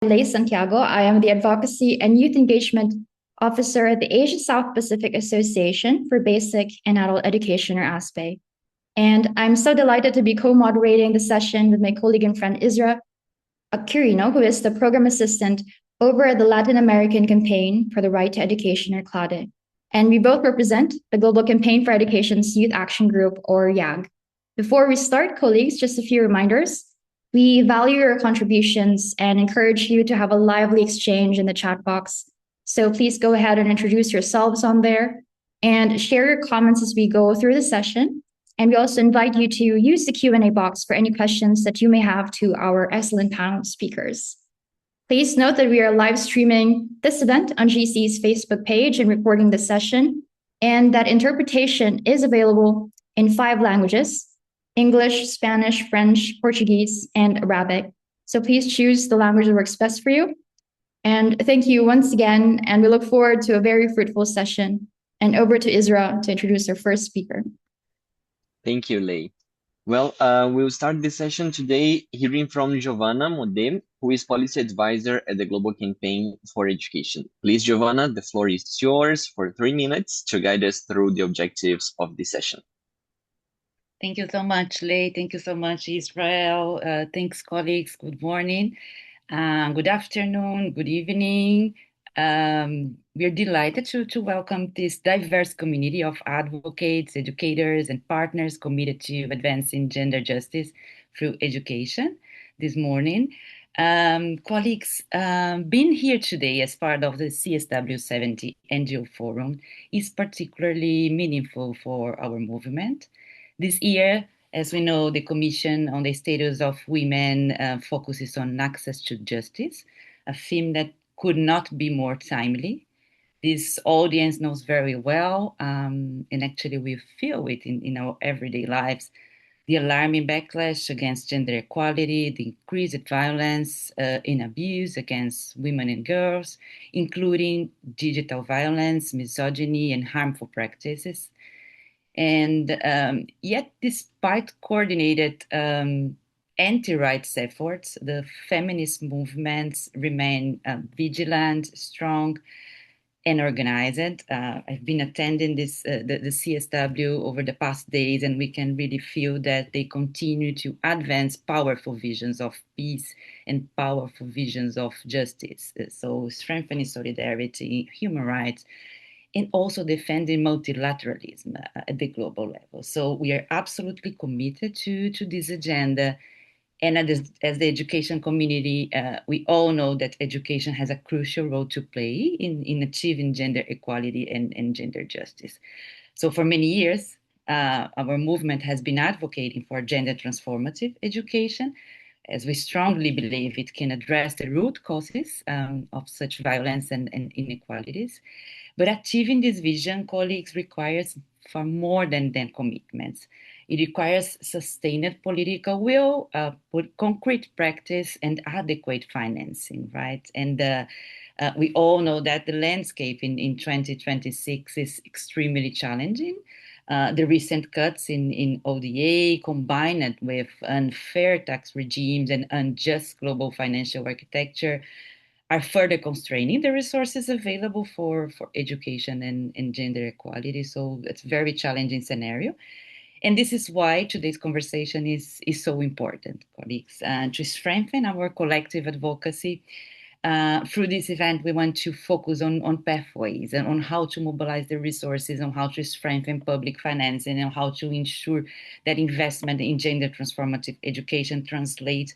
Lei Santiago. I am the Advocacy and Youth Engagement Officer at the Asia South Pacific Association for Basic and Adult Education, or ASPE. And I'm so delighted to be co-moderating the session with my colleague and friend Isra Quirino, who is the Program Assistant over the Latin American Campaign for the Right to Education, or CLADE. And we both represent the Global Campaign for Education's Youth Action Group, or YAG. Before we start, colleagues, just a few reminders. We value your contributions and encourage you to have a lively exchange in the chat box. So please go ahead and introduce yourselves on there and share your comments as we go through the session. And we also invite you to use the Q&A box for any questions that you may have to our excellent panel speakers. Please note that we are live streaming this event on GC's Facebook page and recording the session, and that interpretation is available in 5 languages: English, Spanish, French, Portuguese, and Arabic. So please choose the language that works best for you. And thank you once again, and we look forward to a very fruitful session. And over to Isra to introduce our first speaker. Thank you, Lei. Well, we'll start this session today hearing from Giovanna Modem, who is Policy Advisor at the Global Campaign for Education. Please, Giovanna, the floor is yours for 3 minutes to guide us through the objectives of this session. Thank you so much, Lei. Thank you so much, Israel. Thanks, colleagues. Good morning, good afternoon, good evening. We're delighted to welcome this diverse community of advocates, educators, and partners committed to advancing gender justice through education this morning. Colleagues, being here today as part of the CSW70 NGO Forum is particularly meaningful for our movement. This year, as we know, the Commission on the Status of Women focuses on access to justice, a theme that could not be more timely. This audience knows very well, and actually we feel it in our everyday lives, the alarming backlash against gender equality, the increased violence and abuse against women and girls, including digital violence, misogyny, and harmful practices. And yet, despite coordinated anti-rights efforts, the feminist movements remain vigilant, strong, and organized. I've been attending the CSW over the past days, and we can really feel that they continue to advance powerful visions of peace and powerful visions of justice. So strengthening solidarity, human rights, and also defending multilateralism at the global level. So we are absolutely committed to this agenda. And as the education community, we all know that education has a crucial role to play in achieving gender equality and gender justice. So for many years, our movement has been advocating for gender transformative education, as we strongly believe it can address the root causes of such violence and inequalities. But achieving this vision, colleagues, requires far more than commitments. It requires sustained political will, concrete practice, and adequate financing, right? And we all know that the landscape in 2026 is extremely challenging. The recent cuts in ODA, combined with unfair tax regimes and unjust global financial architecture, are further constraining the resources available for education and gender equality. So it's a very challenging scenario. And this is why today's conversation is so important, colleagues, to strengthen our collective advocacy. Through this event, we want to focus on pathways and on how to mobilize the resources, on how to strengthen public financing, and how to ensure that investment in gender transformative education translates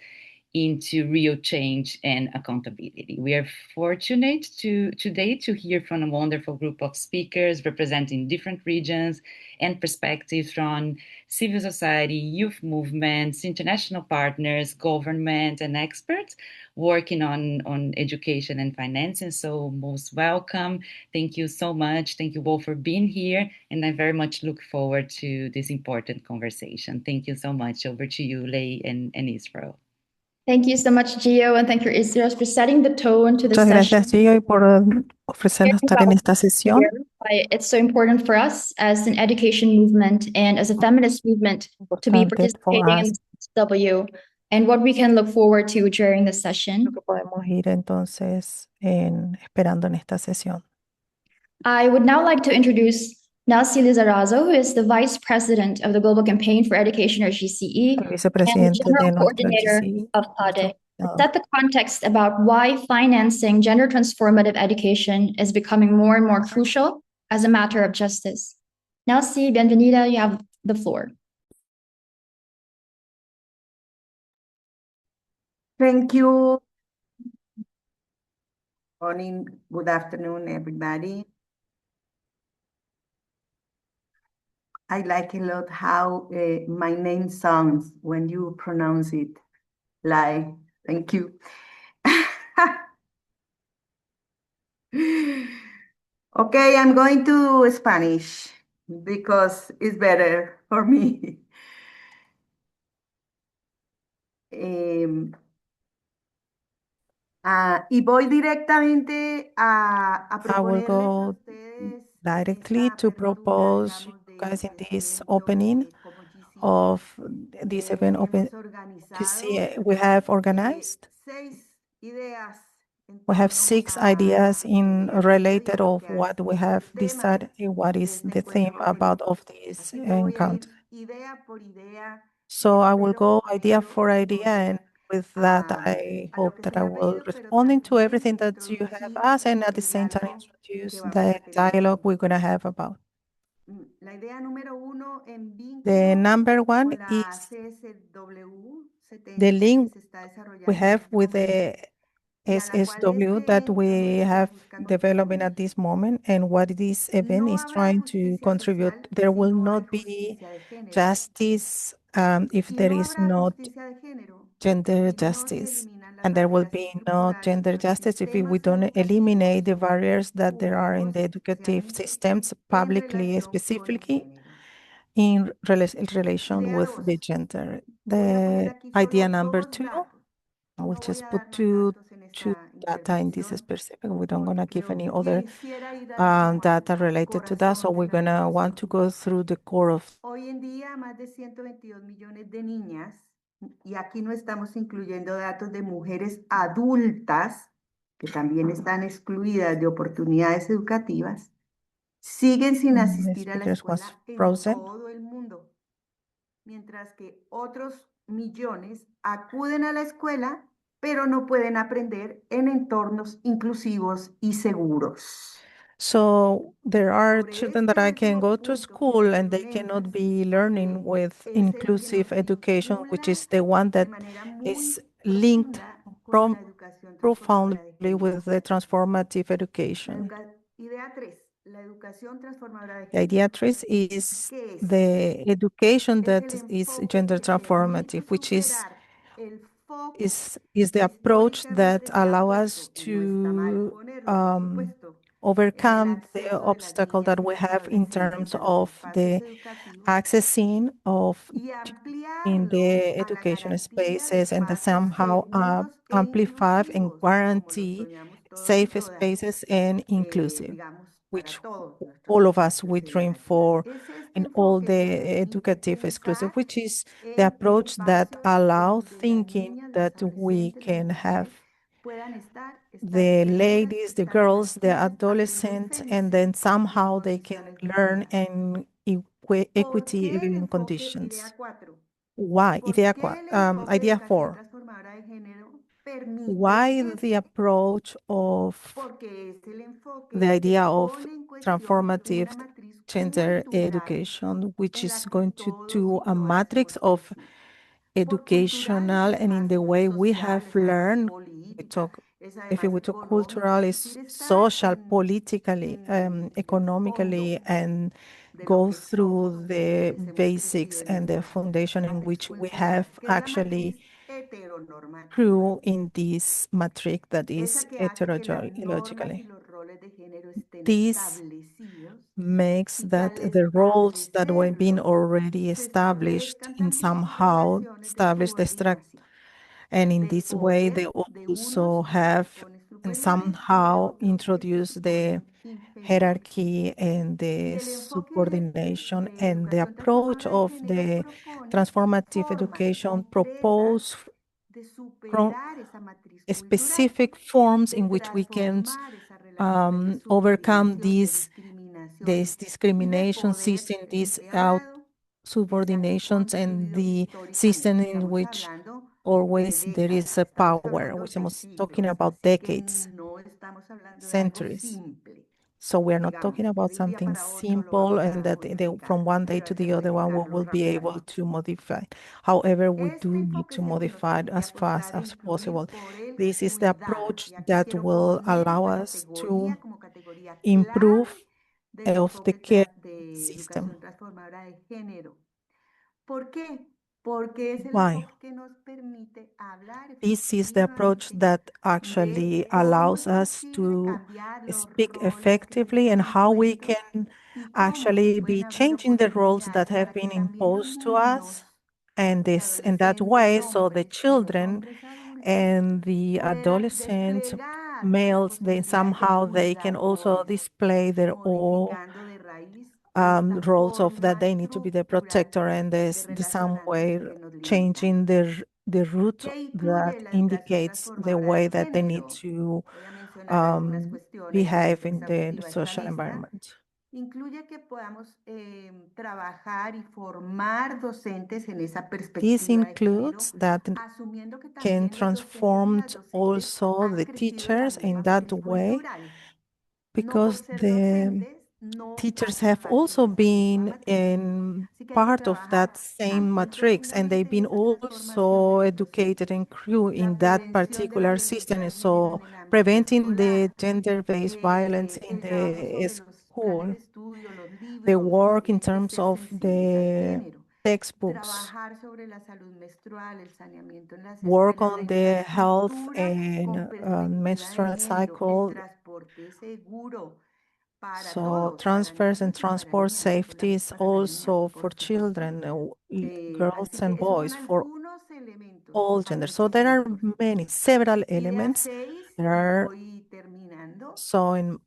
into real change and accountability. We are fortunate today to hear from a wonderful group of speakers representing different regions and perspectives from civil society, youth movements, international partners, government, and experts working on education and financing. So most welcome. Thank you so much. Thank you all for being here. And I very much look forward to this important conversation. Thank you so much. Over to you, Lei and Israel. Thank you so much, Gio, and thank you, Isra, for setting the tone to the Muchas session. gracias, Gio, y por ofrecernos estar en esta sesión. It's so important for us as an education movement and as a feminist movement to be participating in the CSW and what we can look forward to during the Lo session. que podemos ir entonces esperando en esta sesión. I would now like to introduce Nelsie Lizarazo, who is the Vice President of the Global Campaign for Education, or GCE, El and vicepresidente de General nuestro Coordinator GCI, of nuestro PADE, to set the context about why financing gender transformative education is becoming more and more crucial as a matter of justice. Nelsie, bienvenida, you have the floor. Thank you. Morning, good afternoon, everybody. I like a lot how my name sounds when you pronounce it. Like, thank you. Okay, I'm going to Spanish because it's better for me. Y voy directamente a I will proponerles a go ustedes directly esta to apertura, propose you digamos, guys in de this evento opening como GC. of this event open Hemos to see organizado we have organized. 6 ideas en We have torno 6 ideas in el related decidido of que ha what we sido el have tema decided, what de is este the theme encuentro que about tenemos. of this Así que voy a encounter. ir idea por idea y So I will espero go con idea ello for idea, and responder with that, I a lo hope que that se I me ha will pedido, pero responding to también everything that you have introducir asked, and at the el same time diálogo que introduce vamos the a tener dialogue hoy. we're going to have about. La idea número 1 en The vínculo number one con la is CSW70 the que link se está we desarrollando en have este with momento the y a la cual SSW that este we encuentro have busca developing contribuir. at this moment, and what this event No is habrá trying to justicia contribute. social There si will no hay not be justicia de género. justice if Y there no is habrá not justicia de género gender si no se justice, eliminan las and there will barreras be no estructurales gender en los justice if we sistemas don't eliminate educativos the barriers that there are in the públicos, educative especialmente systems en publicly, relación con el specifically género. in relation Idea with the 2. gender. Voy a poner The aquí idea solo number 2 2, datos. I will No voy just a put dar más two datos en two esta data in this intervención specific. We don't gonna give pero any other quisiera ir como data al related to that. So corazón de we're la gonna want to reflexión. go through the core of. Hoy en día, más de 122 millones de niñas, y aquí no estamos incluyendo datos de mujeres adultas, que también están excluidas de oportunidades educativas, siguen sin The asistir a la speakers was escuela en frozen. todo el mundo, mientras que otros millones acuden a la escuela, pero no pueden aprender en entornos inclusivos y seguros. So there are Sobre children este that I can último go to punto quiero school hacer and un they cannot énfasis be learning porque with es el que inclusive nos education, which is vincula the one de that manera is muy linked profunda con from la educación transformadora de profoundly género. with the transformative La education. idea 3, la educación transformadora de The género. idea 3 is ¿Qué es? the education Es that el is enfoque gender que permite transformative, which superar el foco is the que approach that históricamente se ha allow us puesto, y no está mal to ponerlo, por supuesto, en el overcome the acceso de las obstacle niñas that y we los have in adolescentes terms a los of espacios the educativos accessing of y in ampliarlo the a la education garantía de spaces and that espacios somehow seguros e amplify and inclusivos, como lo guarantee soñamos todos y safe todas, spaces and inclusive, digamos, para which todos nuestros all of us espacios we dream educativos. for Es este in all enfoque the el que permite educative exclusive, pensar which is the en approach that espacios allow donde las thinking niñas, los that we adolescentes, las can have mujeres puedan estar the seguras, ladies, the estar girls, the tranquilas, aprender adolescents, and felices then en somehow they can condiciones de learn igualdad. in ¿Por equity qué el living enfoque conditions. idea 4? Why? ¿Por qué el enfoque de Idea educación 4. transformadora de género permite Why the esto? approach of Porque es el the enfoque que idea of pone en cuestión transformative una matriz gender cultural education, which en is la que going to todos do y a todas matrix hemos of crecido? Por cultural es educational and in además the muy way we social, have es además learned. We política, talk, es if además we talk económica, cultural, es is decir, está social, politically, el economically, fondo and de lo go que somos through y the quienes hemos crecido basics en and the esta foundation in matriz which we have cultural, que es la actually matriz heteronormativa, grew in this matrix that is esa que hace que las normas y heterologically. los roles de género estén This establecidos makes y que that al the roles that were being establecerlos already se established establezcan in también somehow relaciones de established the structure, subordinación, and in de this way they poder de also unos have que son and superiores y de somehow otros que se introduce the suponen inferiores. hierarchy and Y the el enfoque subordination, de and the educación approach transformadora de of género the propone transformative formas education concretas propose superar esa matriz cultural, specific forms in de which we can transformar esa relación de overcome subordinación, de this discriminación discrimination y de system, poder del these out empleado que se han subordinations, and construido the system históricamente. in Estamos which hablando de always there is décadas, a estamos power. hablando de Estamos talking siglos, about así que decades, no estamos hablando de algo centuries. simple. So we're not Digamos talking que about de un día something para otro lo simple vamos and a that from modificar, one day pero to hay que the other one we modificarlo will be able rápidamente. to modify. However, we Este do need enfoque to es el que nos modify it permite as fast apostar e as influir possible. por el This is the cuidado. approach Y aquí that quiero will poner allow esta us to categoría como categoría improve clave del of the enfoque care de system. educación transformadora de género. ¿Por qué? Porque es el Why? enfoque que nos permite hablar This is the approach efectivamente that de actually cómo allows es us posible to cambiar los speak roles que se nos effectively han and how we impuesto can y cómo se actually pueden be abrir changing the roles that oportunidades have para que been también los imposed to niños, us, and los this in that adolescentes way, so the hombres y los children hombres adultos and the puedan adolescent desplegar las males, they posibilidades de somehow they can also cuidadores, display their all modificando de raíz esta roles of that forma they need to be the estructural protector, and de the some relacionarnos way que nos limita. changing the root ¿Qué that incluye la educación indicates the transformadora way de that they need género? to Voy a mencionar algunas cuestiones, no behave es in the exhaustiva esta social lista. environment. Incluye que podamos trabajar y formar docentes en esa This perspectiva de género, includes that asumiendo que can también los docentes y transform las docentes also han the crecido de la teachers in misma that matriz way, cultural. No por because ser the docentes, no teachers hacen have parte also de esa misma been matriz. in Así que hay que part of that trabajar same tanto matrix, and they've profundamente en been esa transformación de also los educated docentes. and grew La in that prevención de la particular violencia system. de And género en so el ámbito preventing the escolar, gender-based violence in el trabajo the sobre los planes de school, estudio, los the libros work in tienen que terms ser of sensibles al the género. textbooks, Trabajar sobre la salud menstrual, el saneamiento en las work escuelas, la on the health infraestructura and con perspectiva de menstrual género, el cycle. transporte seguro para So todos, para transfers and niños y para transport niñas, no safety solamente is para las niñas, also for por supuesto. children, girls Así and que esos boys, son for algunos elementos, all hay genders. So muchos there are otros. several Idea elements. 6, There y are voy terminando. so in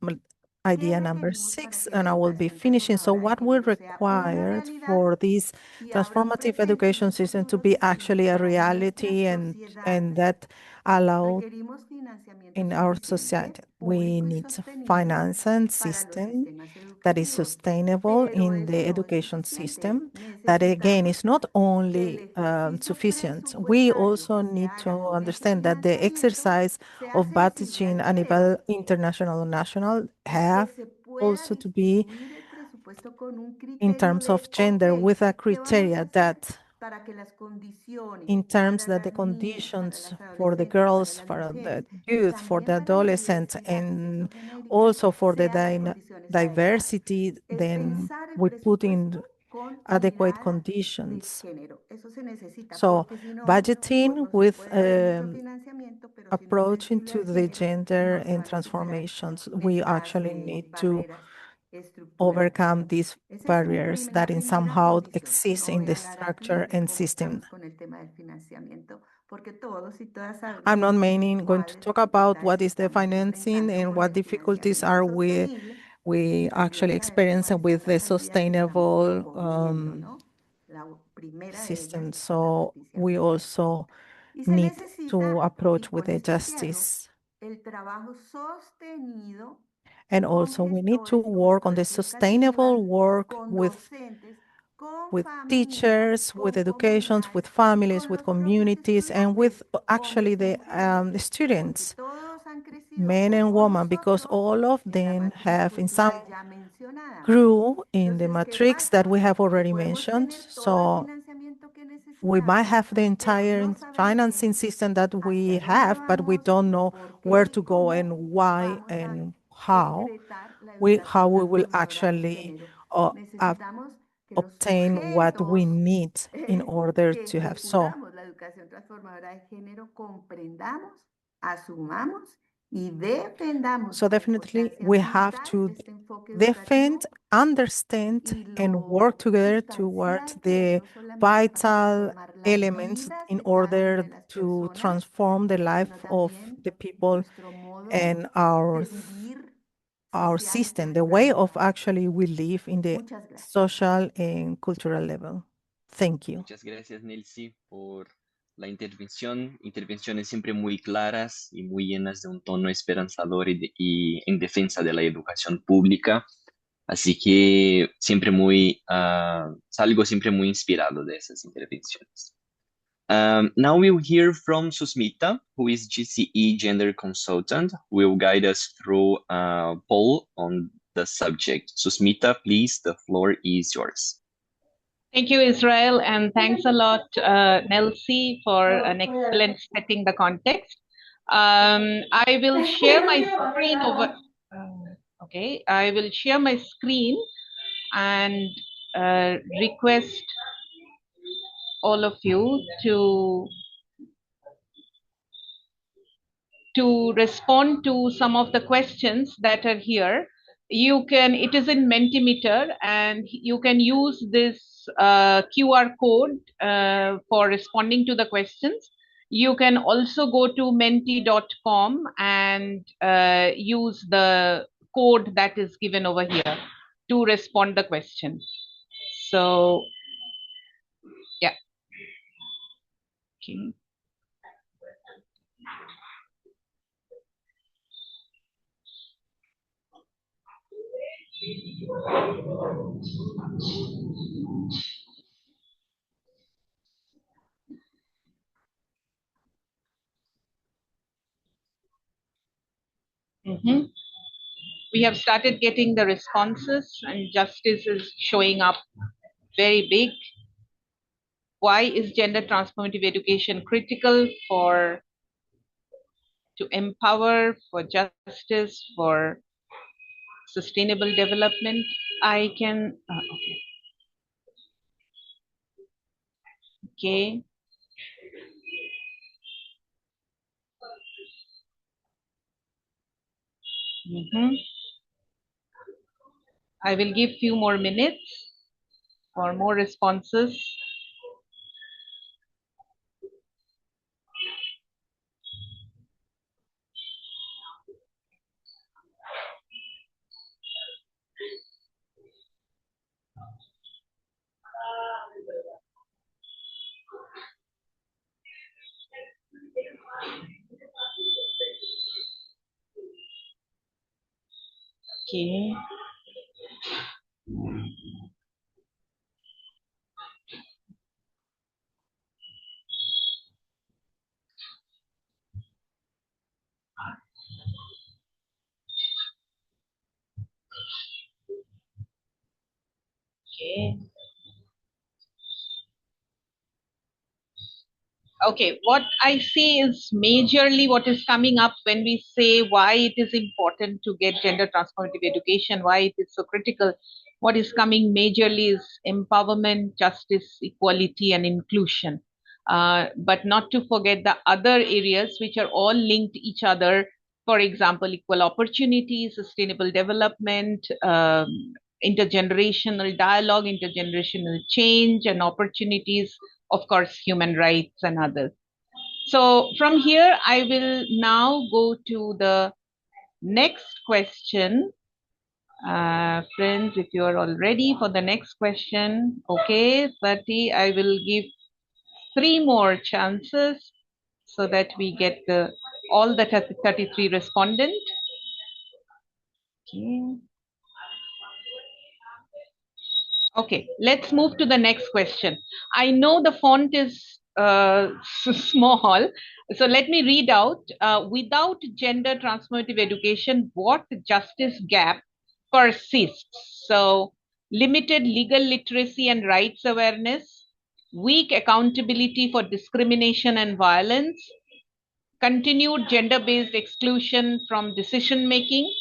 ¿Qué idea number requerimos para 6, que la and I will be educación finishing. So transformadora de what we género sea una required realidad for this y abra un transformative presente y education un system to futuro be sostenible actually a para nuestra reality, sociedad? and that allow Requerimos financiamiento in our suficiente, society. We público y need sostenible finance and para los system sistemas that is educativos. sustainable Pero in eso the no es education suficiente. system. That again Necesitamos is not que el only ejercicio sufficient. We presupuestario also que se need to haga con ese understand that the financiamiento exercise sea of accesible budgeting a a nivel todos international or national y que have se pueda also to be distribuir el presupuesto con un in criterio terms of de, ok, gender with a ¿qué vamos a criteria hacer that para que las condiciones in terms para that the las niñas, para conditions las for the adolescentes, para girls, las for the mujeres y youth, for the también para la adolescents, diversidad and sexogenérica also for the sean las condiciones adecuadas? diversity, Es then pensar el we put presupuesto in con adequate mirada de conditions. género. Eso se necesita So porque si no, budgeting bueno, sí with puede haber mucho financiamiento, pero si no es approach sensible into al the género, gender no se and van a superar transformations, we estas actually need to barreras estructurales. overcome these Esa es barriers la that in primera somehow condición. exist No in voy the a hablar aquí structure de and cómo system. estamos con el tema del financiamiento, porque todos y todas I'm not sabemos mainly going to cuáles talk about dificultades what is the estamos financing enfrentando and con what el difficulties financiamiento are sostenible we y también actually sabemos experiencing cuáles son with the las salidas que estamos sustainable proponiendo, ¿no? La primera de ellas system. es la So justicia we social. also Y se need to necesita, y approach with con the esto cierro, justice. el trabajo sostenido And con also we need to gestores, con work on the gestoras educativas, sustainable work con docentes, con with familias, teachers, with con educations, with comunidades y families, con with los propios communities, and with estudiantes, actually hombres y the mujeres, porque students, todos han crecido men and como women, because nosotros all of en la them matriz have in some cultural ya mencionada. grew in the Entonces, ¿qué matrix that pasa? we have Que already podemos mentioned. tener todo el So financiamiento que we might necesitamos, have the pero entire no sabemos financing system that we hacia dónde have, but we vamos, don't know por where qué to y go and cómo why vamos a and concretar la educación how we will transformadora de actually género. uh, Necesitamos que los obtain what we sujetos need in order que to have. So ejecutamos la educación transformadora de género comprendamos, asumamos y defendamos so la definitely importancia we have vital to de este enfoque defend, educativo understand, y and work lo together towards sustancial que es the no solamente para vital transformar las elements vidas in de cada una order de las to personas, transform the sino life of también the people nuestro modo and de vivir our social y system, the way culturalmente of hablando. actually we live in the Muchas gracias. social and cultural level. Thank you. Muchas gracias, Nelcy, por la intervenciones siempre muy claras y muy llenas de un tono esperanzador y en defensa de la educación pública. Así que siempre salgo siempre muy inspirado de esas intervenciones. Now we'll hear from Susmita, who is GCE Gender Consultant, who will guide us through a poll on the subject. Susmita, please, the floor is yours. Thank you, Israel, and thanks a lot, Nelsie, for an excellent setting the context. I will share my screen over. Okay, I will share my screen and request all of you to respond to some of the questions that are here. It is in Mentimeter, and you can use this QR code for responding to the questions. You can also go to menti.com and use the code that is given over here to respond the question. So, yeah. Okay. We have started getting the responses, and justice is showing up very big. Why is gender transformative education critical to empower, for justice, for sustainable development? Okay. I will give few more minutes for more responses. Okay. Okay. Okay, what I see is majorly what is coming up when we say why it is important to get gender transformative education, why it is so critical. What is coming majorly is empowerment, justice, equality, and inclusion. But not to forget the other areas which are all linked to each other. For example, equal opportunity, sustainable development, intergenerational dialogue, intergenerational change, and opportunities, of course, human rights and others. So from here, I will now go to the next question. Friends, if you are all ready for the next question, okay, 30, I will give 3 more chances so that we get all the 33 respondents. Okay. Okay, let's move to the next question. I know the font is small, so let me read out. Without gender transformative education, what justice gap persists? So, limited legal literacy and rights awareness, weak accountability for discrimination and violence, continued gender-based exclusion from decision making,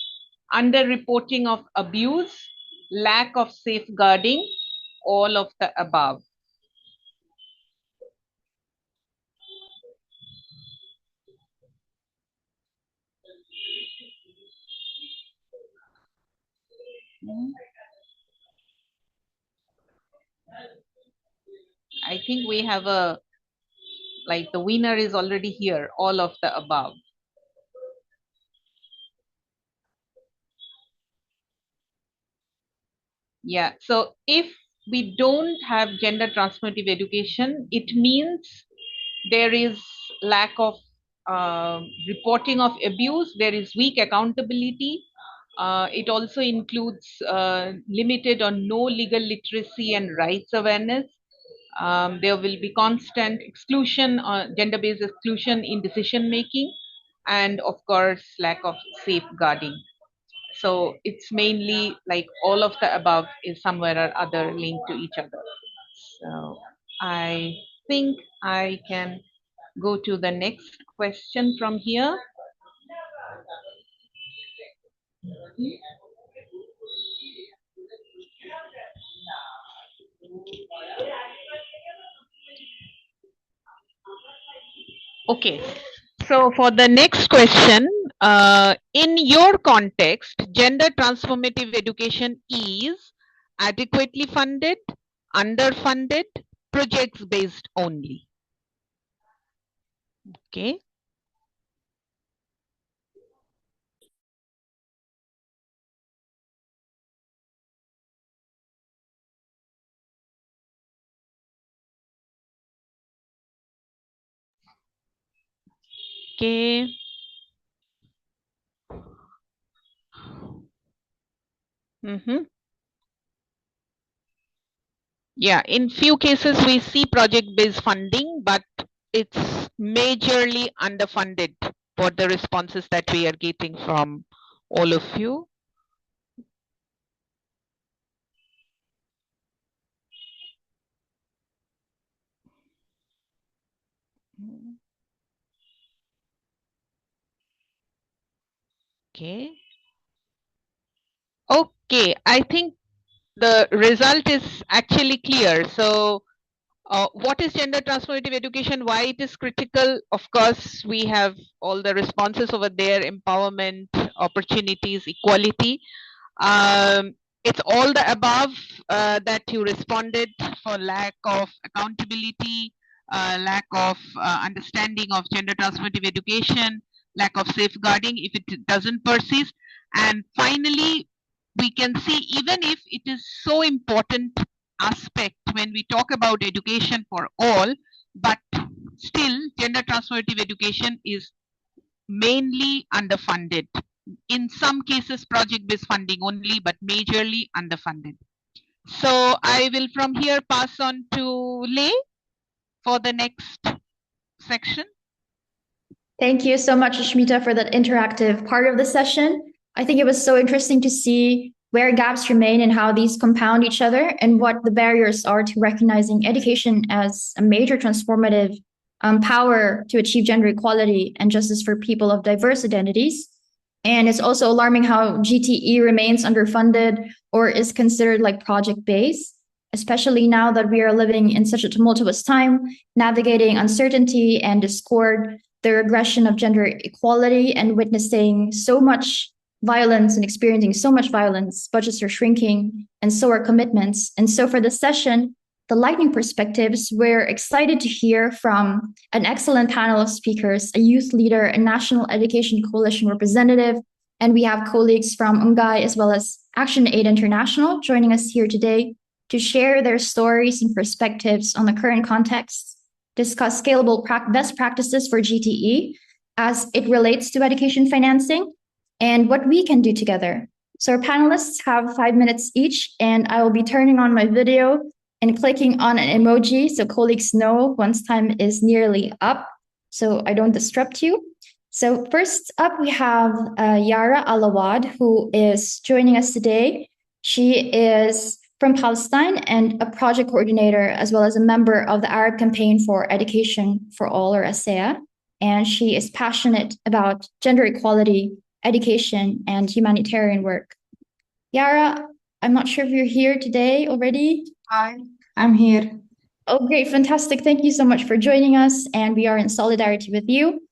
underreporting of abuse, lack of safeguarding, all of the above. I think we have the winner is already here, all of the above. Yeah, so if we don't have gender transformative education, it means there is lack of reporting of abuse, there is weak accountability. It also includes limited or no legal literacy and rights awareness. There will be constant exclusion, gender-based exclusion in decision making, and of course, lack of safeguarding. So it's mainly like all of the above is somewhere or other linked to each other. So I think I can go to the next question from here. Okay, so for the next question, in your context, gender transformative education is adequately funded, underfunded, projects based only. Okay. Okay. Yeah, in few cases we see project-based funding, but it's majorly underfunded for the responses that we are getting from all of you. Okay. Okay, I think the result is actually clear. So what is gender transformative education? Why it is critical? Of course, we have all the responses over there: empowerment, opportunities, equality. It's all the above that you responded for lack of accountability, lack of understanding of gender transformative education, lack of safeguarding if it doesn't persist. And finally, we can see even if it is so important aspect when we talk about education for all, but still gender transformative education is mainly underfunded. In some cases, project-based funding only, but majorly underfunded. So I will from here pass on to Lei for the next section. Thank you so much, Ashmita, for that interactive part of the session. I think it was so interesting to see where gaps remain and how these compound each other and what the barriers are to recognizing education as a major transformative power to achieve gender equality and justice for people of diverse identities. And it's also alarming how GTE remains underfunded or is considered like project-based, especially now that we are living in such a tumultuous time, navigating uncertainty and discord, the regression of gender equality, and witnessing so much violence and experiencing so much violence. Budgets are shrinking, and so are commitments. And so for this session, the lightning perspectives, we're excited to hear from an excellent panel of speakers, a youth leader, a National Education Coalition representative, and we have colleagues from UNGAI as well as Action Aid International joining us here today to share their stories and perspectives on the current context, discuss scalable best practices for GTE as it relates to education financing, and what we can do together. So our panelists have 5 minutes each, and I will be turning on my video and clicking on an emoji so colleagues know once time is nearly up, so I don't disrupt you. So first up, we have Yara Alawad, who is joining us today. She is from Palestine and a project coordinator, as well as a member of the Arab Campaign for Education for All, or ASEA. And she is passionate about gender equality, education, and humanitarian work. Yara, I'm not sure if you're here today already. Hi, I'm here. Oh, great, fantastic. Thank you so much for joining us, and we are in solidarity with you.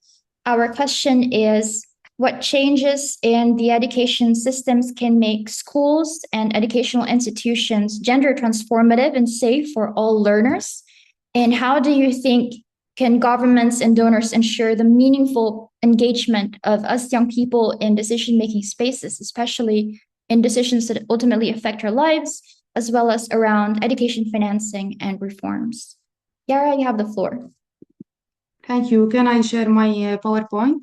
Our question is, what changes in the education systems can make schools and educational institutions gender transformative and safe for all learners? And how do you think can governments and donors ensure the meaningful engagement of us young people in decision-making spaces, especially in decisions that ultimately affect our lives, as well as around education financing and reforms? Yara, you have the floor. Thank you. Can I share my PowerPoint?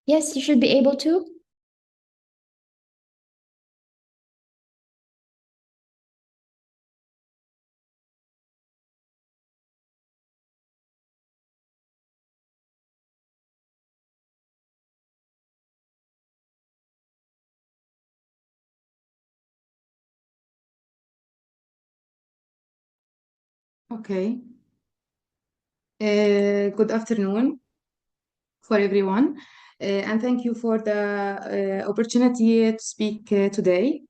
Yes, you should be able to. Okay. Good afternoon for everyone, and thank you for the opportunity to speak today.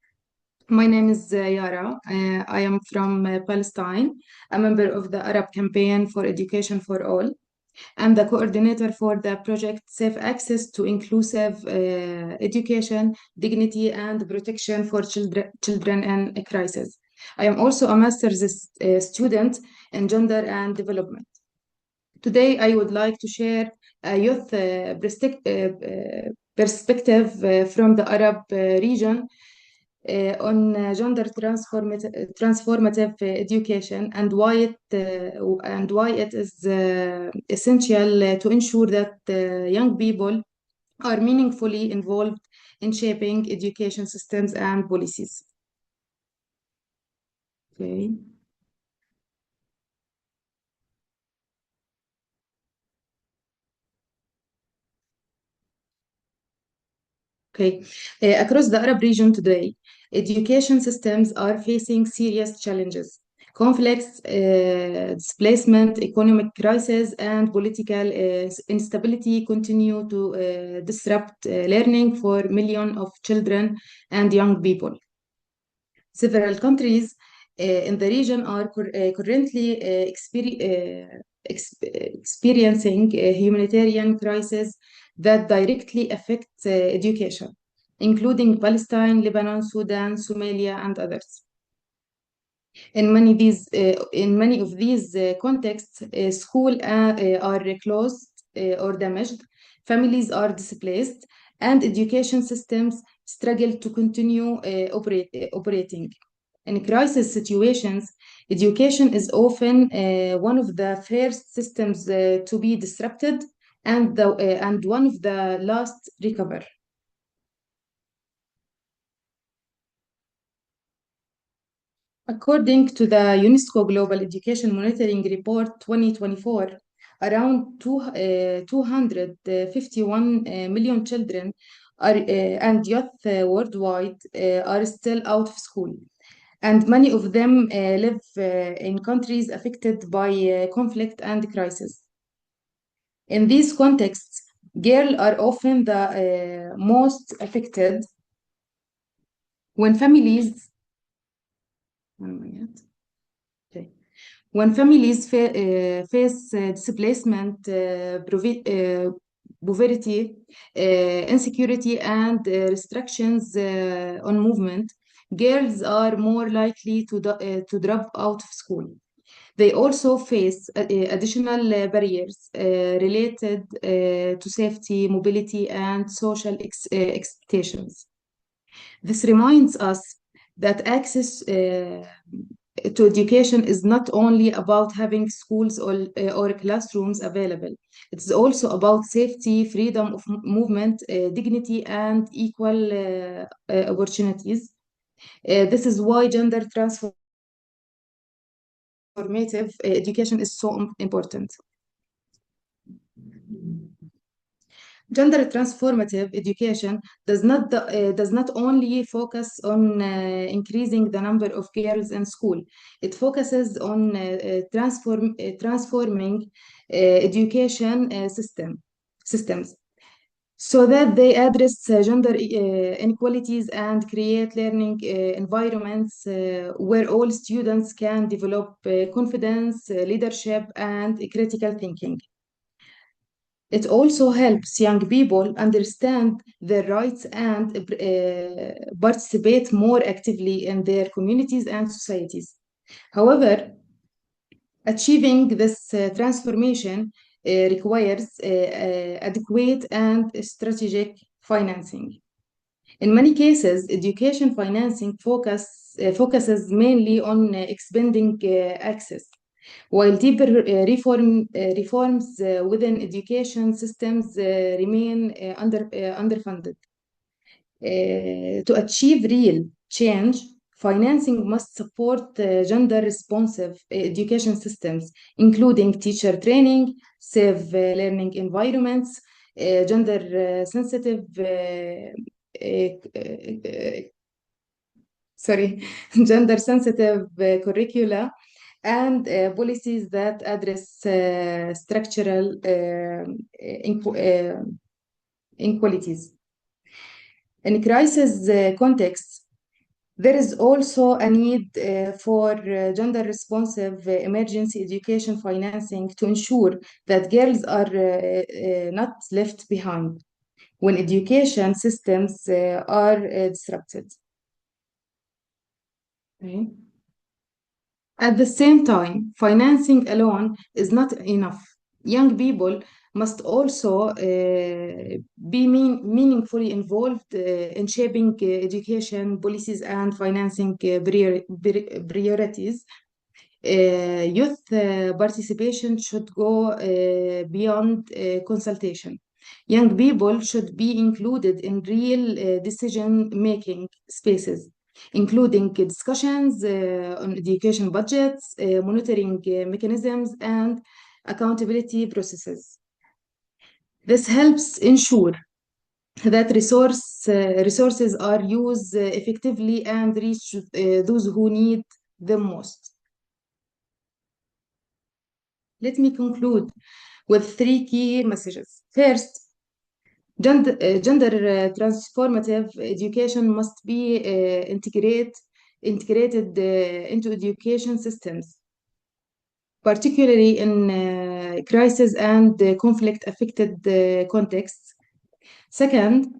My name is Yara. I am from Palestine, a member of the Arab Campaign for Education for All. I'm the coordinator for the project Safe Access to Inclusive Education, Dignity and Protection for Children in Crisis. I am also a master's student in gender and development. Today, I would like to share a youth perspective from the Arab region on gender transformative education and why it is essential to ensure that young people are meaningfully involved in shaping education systems and policies. Okay. Okay. Across the Arab region today, education systems are facing serious challenges. Conflicts, displacement, economic crisis, and political instability continue to disrupt learning for millions of children and young people. Several countries in the region are currently experiencing a humanitarian crisis that directly affect education, including Palestine, Lebanon, Sudan, Somalia, and others. In many of these contexts, schools are closed or damaged, families are displaced, and education systems struggle to continue operating. In crisis situations, education is often one of the first systems to be disrupted and one of the last recover. According to the UNESCO Global Education Monitoring Report 2024, around 251 million children and youth worldwide are still out of school, and many of them live in countries affected by conflict and crisis. In these contexts, girls are often the most affected when families. Okay. When families face displacement, poverty, insecurity, and restrictions on movement, girls are more likely to drop out of school. They also face additional barriers related to safety, mobility, and social expectations. This reminds us that access to education is not only about having schools or classrooms available. It's also about safety, freedom of movement, dignity, and equal opportunities. This is why gender transformative education is so important. Gender transformative education does not only focus on increasing the number of girls in school. It focuses on transforming education systems so that they address gender inequalities and create learning environments where all students can develop confidence, leadership, and critical thinking. It also helps young people understand their rights and participate more actively in their communities and societies. However, achieving this transformation requires adequate and strategic financing. In many cases, education financing focuses mainly on expanding access, while deeper reforms within education systems remain underfunded. To achieve real change, financing must support gender-responsive education systems, including teacher training, safe learning environments, gender-sensitive gender-sensitive curricula, and policies that address structural inequalities. In crisis contexts, there is also a need for gender-responsive emergency education financing to ensure that girls are not left behind when education systems are disrupted. Okay. At the same time, financing alone is not enough. Young people must also be meaningfully involved in shaping education policies and financing priorities. Youth participation should go beyond consultation. Young people should be included in real decision-making spaces, including discussions on education budgets, monitoring mechanisms, and accountability processes. This helps ensure that resources are used effectively and reach those who need them most. Let me conclude with 3 key messages. First, gender transformative education must be integrated into education systems, particularly in crisis and conflict-affected contexts. Second,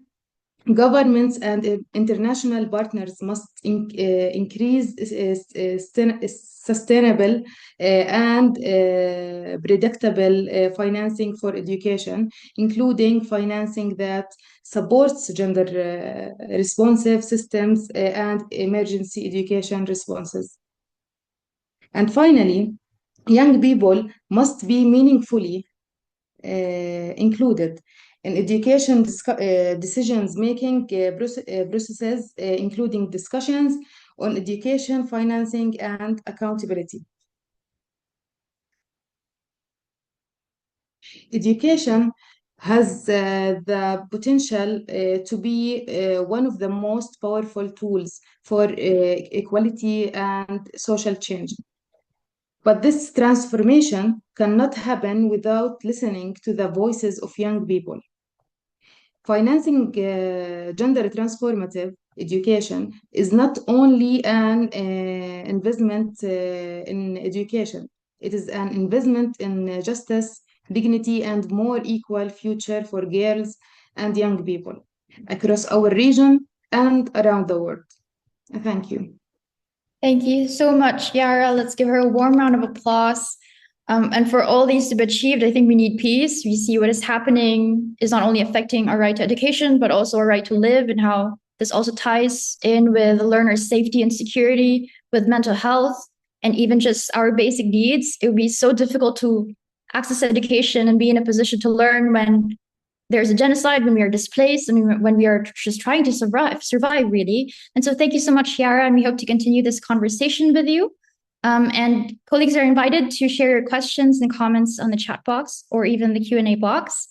governments and international partners must increase sustainable and predictable financing for education, including financing that supports gender responsive systems and emergency education responses. And finally, young people must be meaningfully included in education decisions-making processes, including discussions on education, financing, and accountability. Education has the potential to be one of the most powerful tools for equality and social change. But this transformation cannot happen without listening to the voices of young people. Financing gender transformative education is not only an investment in education, it is an investment in justice, dignity, and more equal future for girls and young people across our region and around the world. Thank you. Thank you so much, Yara. Let's give her a warm round of applause. And for all these to be achieved, I think we need peace. We see what is happening is not only affecting our right to education, but also our right to live, and how this also ties in with learners' safety and security, with mental health, and even just our basic needs. It would be so difficult to access education and be in a position to learn when there's a genocide, when we are displaced, and when we are just trying to survive really. And so thank you so much, Yara, and we hope to continue this conversation with you. And colleagues are invited to share your questions and comments on the chat box or even the Q&A box.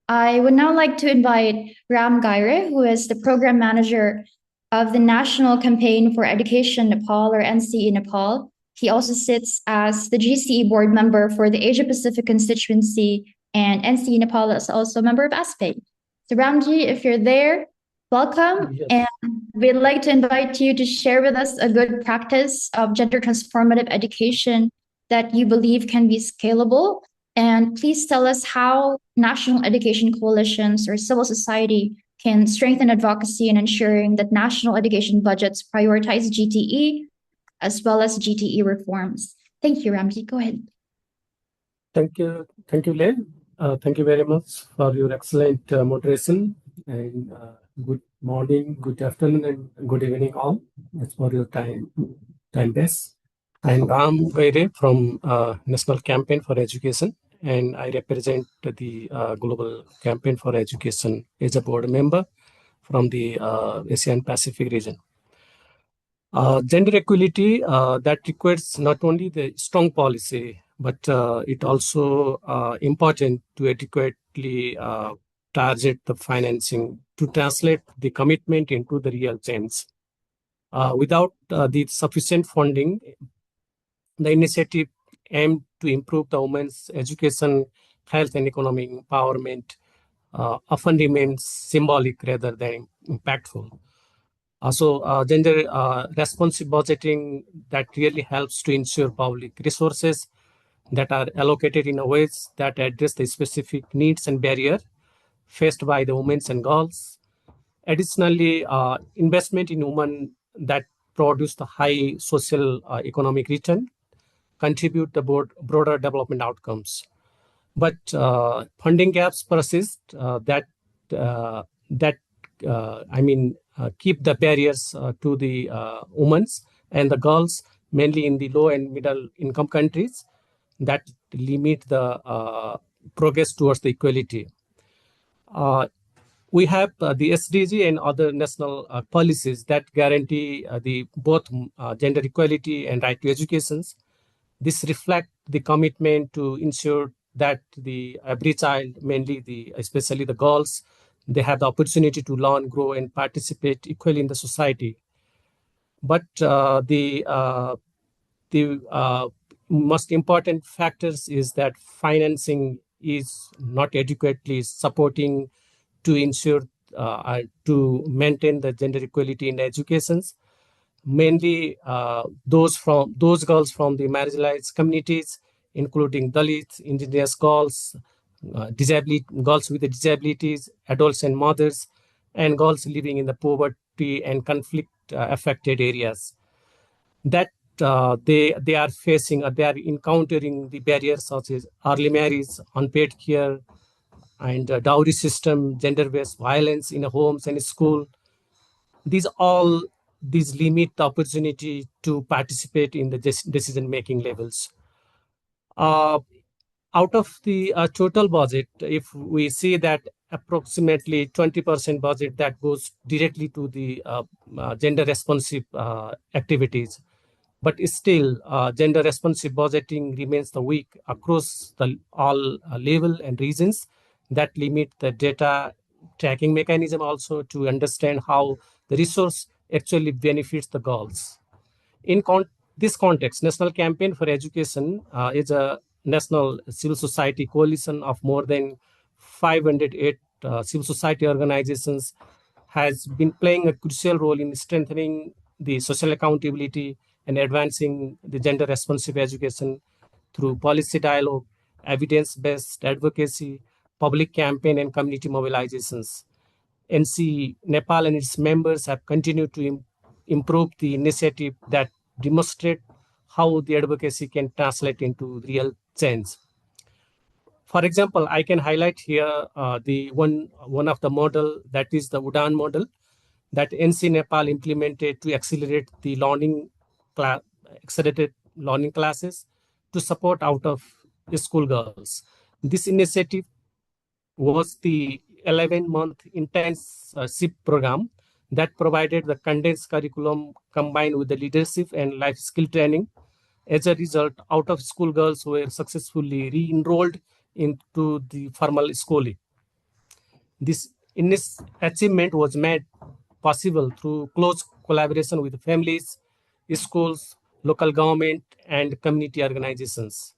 I would now like to invite Ram Gaire, who is the program manager of the National Campaign for Education Nepal, or NCE Nepal. He also sits as the GCE board member for the Asia Pacific constituency, and NCE Nepal is also a member of ASPE. So Ramji, if you're there, welcome. Yes. And we'd like to invite you to share with us a good practice of gender transformative education that you believe can be scalable. And please tell us how national education coalitions or civil society can strengthen advocacy in ensuring that national education budgets prioritize GTE as well as GTE reforms. Thank you, Ramji. Go ahead. Thank you, Lei. Thank you very much for your excellent moderation. And good morning, good afternoon, and good evening all. As for your time base. I'm Ram Vaire from National Campaign for Education, and I represent the Global Campaign for Education as a board member from the Asian Pacific region. Gender equality that requires not only the strong policy, but it also important to adequately target the financing to translate the commitment into the real change. Without the sufficient funding, the initiative aimed to improve the women's education, health, and economic empowerment often remains symbolic rather than impactful. Gender responsive budgeting that really helps to ensure public resources that are allocated in a ways that address the specific needs and barriers faced by the women and girls. Additionally, investment in women that produce the high social economic return contribute to broader development outcomes. But funding gaps persist keep the barriers to the women's and the girls, mainly in the low and middle income countries, that limit the progress towards the equality. We have the SDG and other national policies that guarantee the both gender equality and right to education. This reflects the commitment to ensure that the every child, especially the girls, they have the opportunity to learn, grow, and participate equally in the society. But the most important factors is that financing is not adequately supporting to ensure to maintain the gender equality in educations. Mainly those girls from the marginalized communities, including Dalits, indigenous girls, girls with disabilities, adults and mothers, and girls living in the poverty and conflict affected areas. That they are facing or they are encountering the barriers such as early marriage, unpaid care, and dowry system, gender-based violence in homes and school. These limit the opportunity to participate in the decision-making levels. Out of the total budget, if we see that approximately 20% budget that goes directly to the gender responsive activities, but still gender responsive budgeting remains the weak across the all level and regions. That limit the data tracking mechanism also to understand how the resource actually benefits the goals. In this context, National Campaign for Education is a national civil society coalition of more than 508 civil society organizations, has been playing a crucial role in strengthening the social accountability and advancing the gender responsive education through policy dialogue, evidence-based advocacy, public campaign, and community mobilizations. NC Nepal and its members have continued to improve the initiative that demonstrate how the advocacy can translate into real change. For example, I can highlight here the one of the model, that is the UDAN model that NC Nepal implemented to accelerate the accelerated learning classes to support out of school girls. This initiative was the 11-month internship program that provided the condensed curriculum combined with the leadership and life skill training. As a result, out of school girls were successfully re-enrolled into the formal schooling. This achievement was made possible through close collaboration with families, schools, local government, and community organizations.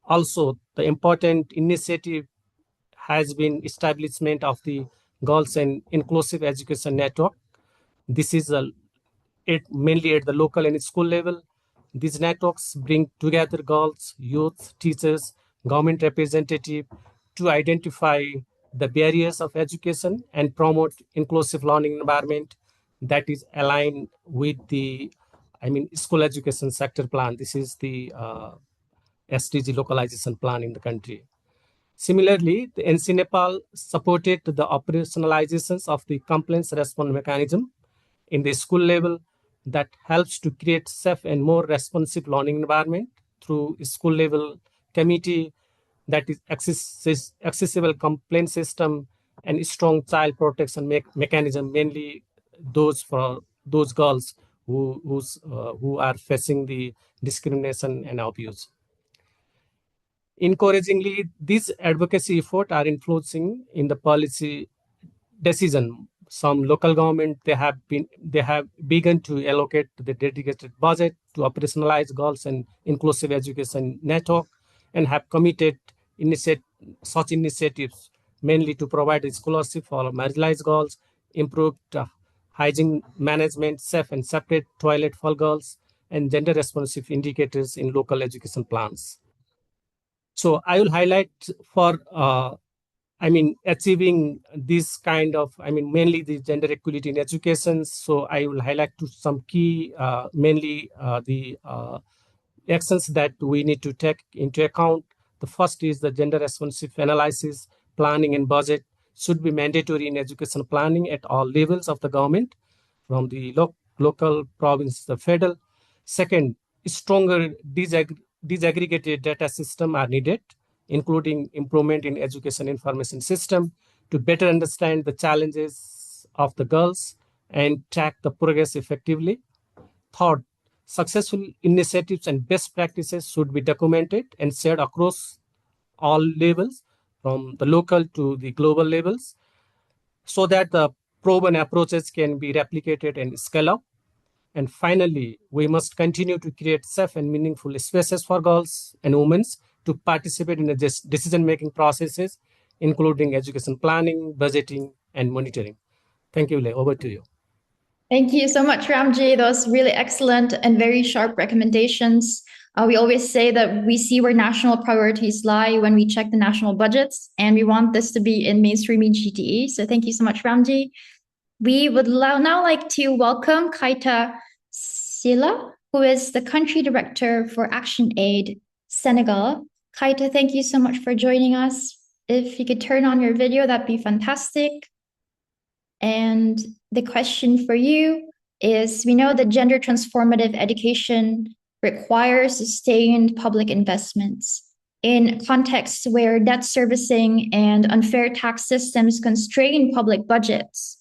Also, the important initiative has been establishment of the Girls and Inclusive Education Network. This is mainly at the local and school level. These networks bring together girls, youth, teachers, government representatives to identify the barriers of education and promote inclusive learning environment that is aligned with the, school education sector plan. This is the SDG localization plan in the country. Similarly, the NC Nepal supported the operationalizations of the complaints response mechanism in the school level that helps to create safe and more responsive learning environment through school level committee that is accessible complaint system and strong child protection mechanism, mainly those for those girls who are facing the discrimination and abuse. Encouragingly, these advocacy efforts are influencing in the policy decision. Some local government they have begun to allocate the dedicated budget to operationalize girls and inclusive education network and have committed initiate such initiatives mainly to provide a scholarship for marginalized girls, improved hygiene management, safe and separate toilet for girls, and gender responsive indicators in local education plans. So I will highlight for achieving this kind of, mainly the gender equality in education. So I will highlight to some key, mainly the actions that we need to take into account. The first is the gender responsive analysis, planning and budget should be mandatory in education planning at all levels of the government, from the local, province, the federal. Second, stronger disaggregated data system are needed, including improvement in education information system to better understand the challenges of the girls and track the progress effectively. Third, successful initiatives and best practices should be documented and shared across all levels, from the local to the global levels, so that the proven approaches can be replicated and scale up. And finally, we must continue to create safe and meaningful spaces for girls and women to participate in the decision-making processes, including education planning, budgeting, and monitoring. Thank you, Lei. Over to you. Thank you so much, Ramji. Those really excellent and very sharp recommendations. We always say that we see where national priorities lie when we check the national budgets, and we want this to be in mainstreaming GTE. So thank you so much, Ramji. We would now like to welcome Kaita Sila, who is the country director for Action Aid Senegal. Kaita, thank you so much for joining us. If you could turn on your video, that'd be fantastic. And the question for you is, we know that gender transformative education requires sustained public investments. In contexts where debt servicing and unfair tax systems constrain public budgets,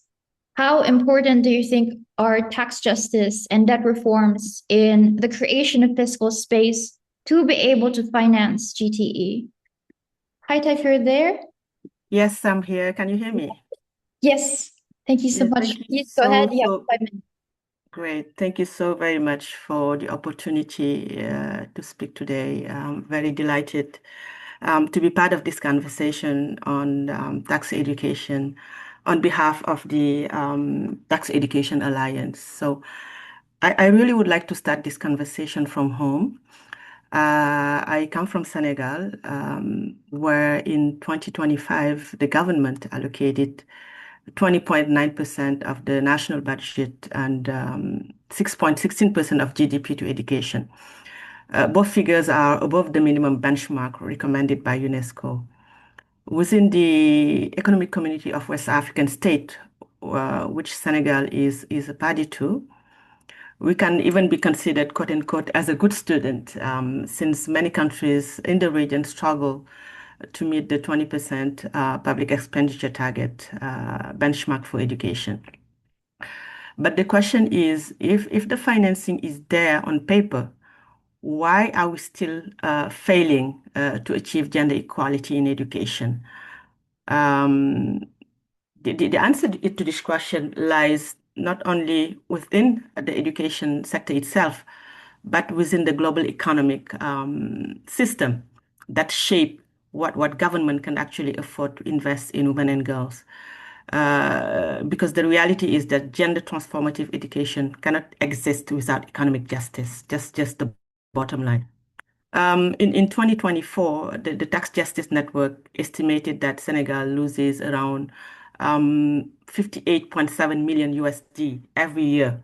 how important do you think are tax justice and debt reforms in the creation of fiscal space to be able to finance GTE? Kaita, if you're there? Yes, I'm here. Can you hear me? Yes. Thank you so Yes, much. thank you Please go ahead. You have 5 minutes. Great. Thank you so very much for the opportunity to speak today. I'm very delighted to be part of this conversation on tax education on behalf of the Tax Education Alliance. So I really would like to start this conversation from home. I come from Senegal, where in 2025, the government allocated 20.9% of the national budget and 6.16% of GDP to education. Both figures are above the minimum benchmark recommended by UNESCO. Within the Economic Community of West African States, which Senegal is a party to, we can even be considered, quote unquote, as a good student, since many countries in the region struggle to meet the 20% public expenditure target benchmark for education. But the question is, if the financing is there on paper, why are we still failing to achieve gender equality in education? The answer to this question lies not only within the education sector itself, but within the global economic system that shape what government can actually afford to invest in women and girls. Because the reality is that gender transformative education cannot exist without economic justice, just the bottom line. In 2024, the Tax Justice Network estimated that Senegal loses around 58.7 million USD every year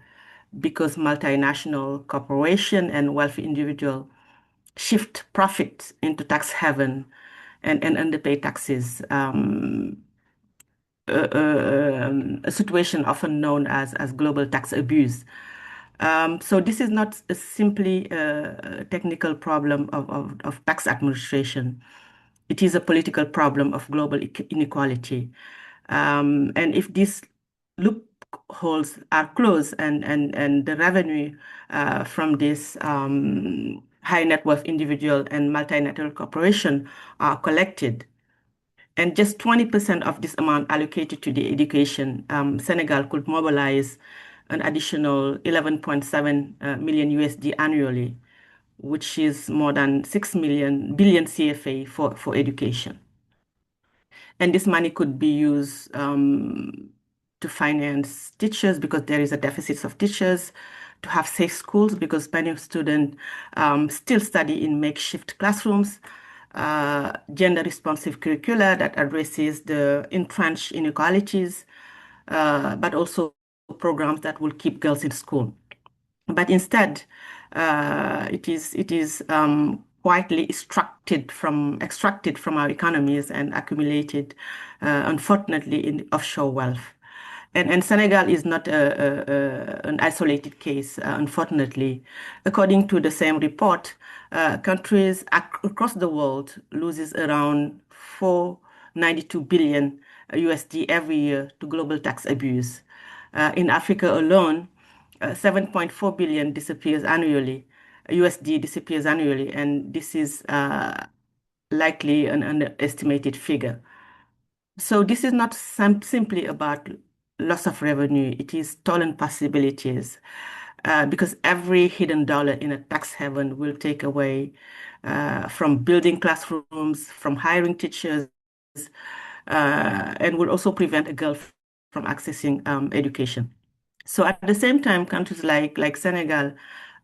because multinational corporation and wealthy individual shift profits into tax haven and underpay taxes, a situation often known as global tax abuse. So this is not simply a technical problem of tax administration. It is a political problem of global inequality. And if these loopholes are closed and the revenue from this high net worth individual and multinational corporation are collected, and just 20% of this amount allocated to the education, Senegal could mobilize an additional 11.7 million USD annually, which is more than 6 billion CFA for education. And this money could be used to finance teachers because there is a deficit of teachers, to have safe schools because many students still study in makeshift classrooms, gender-responsive curricula that addresses the entrenched inequalities, but also programs that will keep girls in school. But instead, it is quietly extracted from our economies and accumulated, unfortunately, in offshore wealth. And Senegal is not an isolated case, unfortunately. According to the same report, countries across the world loses around 492 billion USD every year to global tax abuse. In Africa alone, 7.4 billion disappears annually, USD disappears annually, and this is likely an underestimated figure. So this is not simply about loss of revenue, it is stolen possibilities. Because every hidden dollar in a tax haven will take away from building classrooms, from hiring teachers, and will also prevent a girl from accessing education. So at the same time, countries like Senegal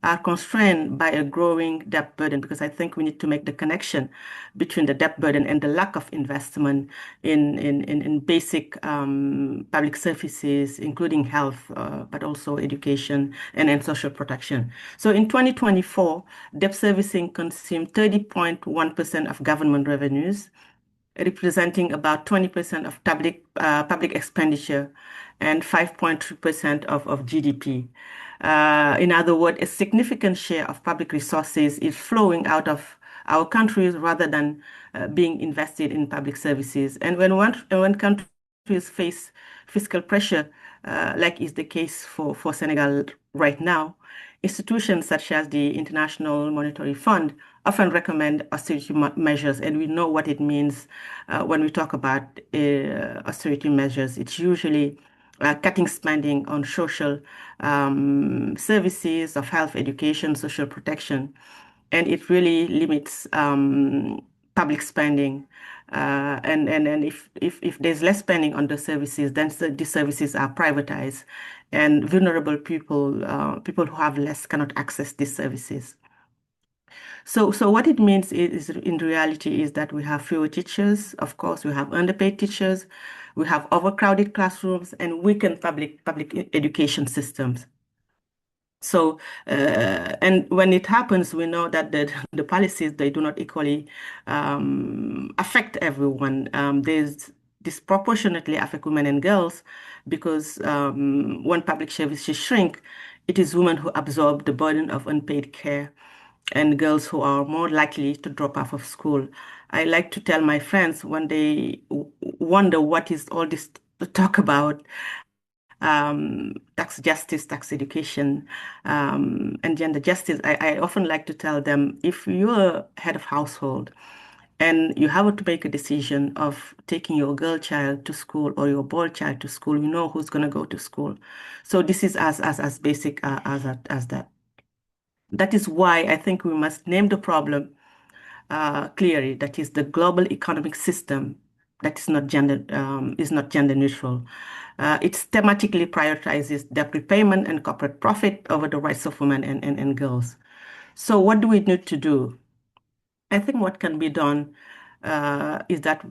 are constrained by a growing debt burden, because I think we need to make the connection between the debt burden and the lack of investment in basic public services, including health, but also education and social protection. So in 2024, debt servicing consumed 30.1% of government revenues, representing about 20% of public expenditure and 5.3% of GDP. In other words, a significant share of public resources is flowing out of our countries rather than being invested in public services. And when countries face fiscal pressure, like is the case for Senegal right now, institutions such as the International Monetary Fund often recommend austerity measures, and we know what it means when we talk about austerity measures. It's usually cutting spending on social services of health, education, social protection, and it really limits public spending. And if there's less spending on the services, then these services are privatized, and vulnerable people who have less cannot access these services. So what it means is in reality is that we have fewer teachers. Of course, we have underpaid teachers, we have overcrowded classrooms, and weakened public education systems. So, and when it happens, we know that the policies, they do not equally affect everyone. There's disproportionately affect women and girls because when public services shrink, it is women who absorb the burden of unpaid care and girls who are more likely to drop out of school. I like to tell my friends when they wonder what is all this talk about, tax justice, tax education, and gender justice, I often like to tell them, if you're head of household and you have to make a decision of taking your girl child to school or your boy child to school, you know who's going to go to school. So this is as basic as that. That is why I think we must name the problem clearly. That is the global economic system that is not gender neutral. It thematically prioritizes debt repayment and corporate profit over the rights of women and girls. So what do we need to do? I think what can be done is that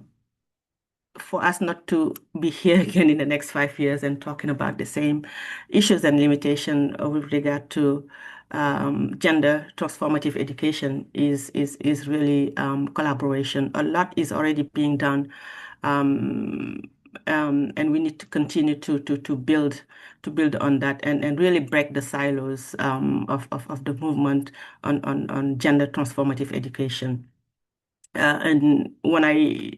for us not to be here again in the next 5 years and talking about the same issues and limitation with regard to gender transformative education is really collaboration. A lot is already being done, and we need to continue to build on that and really break the silos of the movement on gender transformative education. And when I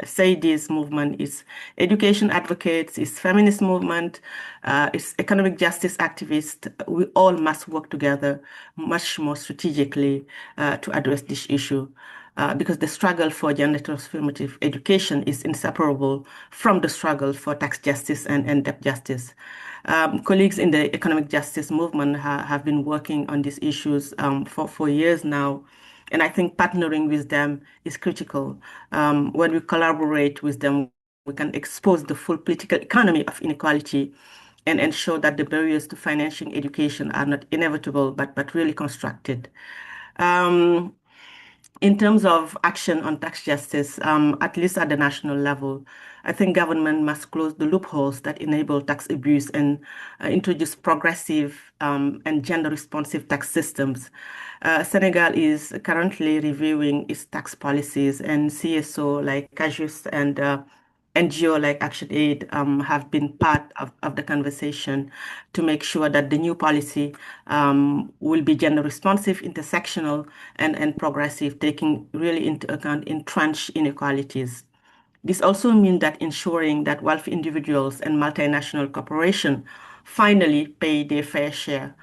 say this movement is education advocates, is feminist movement, is economic justice activists, we all must work together much more strategically to address this issue. Because the struggle for gender transformative education is inseparable from the struggle for tax justice and debt justice. Colleagues in the economic justice movement have been working on these issues for years now. And I think partnering with them is critical. When we collaborate with them, we can expose the full political economy of inequality and ensure that the barriers to financing education are not inevitable, but really constructed. In terms of action on tax justice, at least at the national level, I think government must close the loopholes that enable tax abuse and introduce progressive and gender-responsive tax systems. Senegal is currently reviewing its tax policies, and CSO like CAJUS and NGO like ActionAid have been part of the conversation to make sure that the new policy will be gender responsive, intersectional, and progressive, taking really into account entrenched inequalities. This also means that ensuring that wealthy individuals and multinational corporations finally pay their fair share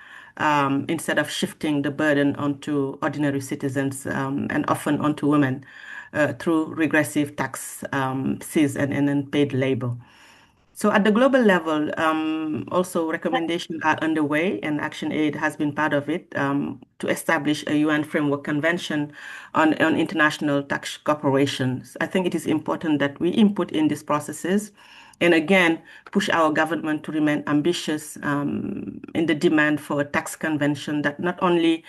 instead of shifting the burden onto ordinary citizens and often onto women through regressive taxes and unpaid labor. So at the global level, also recommendations are underway, and ActionAid has been part of it to establish a UN framework convention on international tax corporations. I think it is important that we input in these processes and again, push our government to remain ambitious in the demand for a tax convention that not only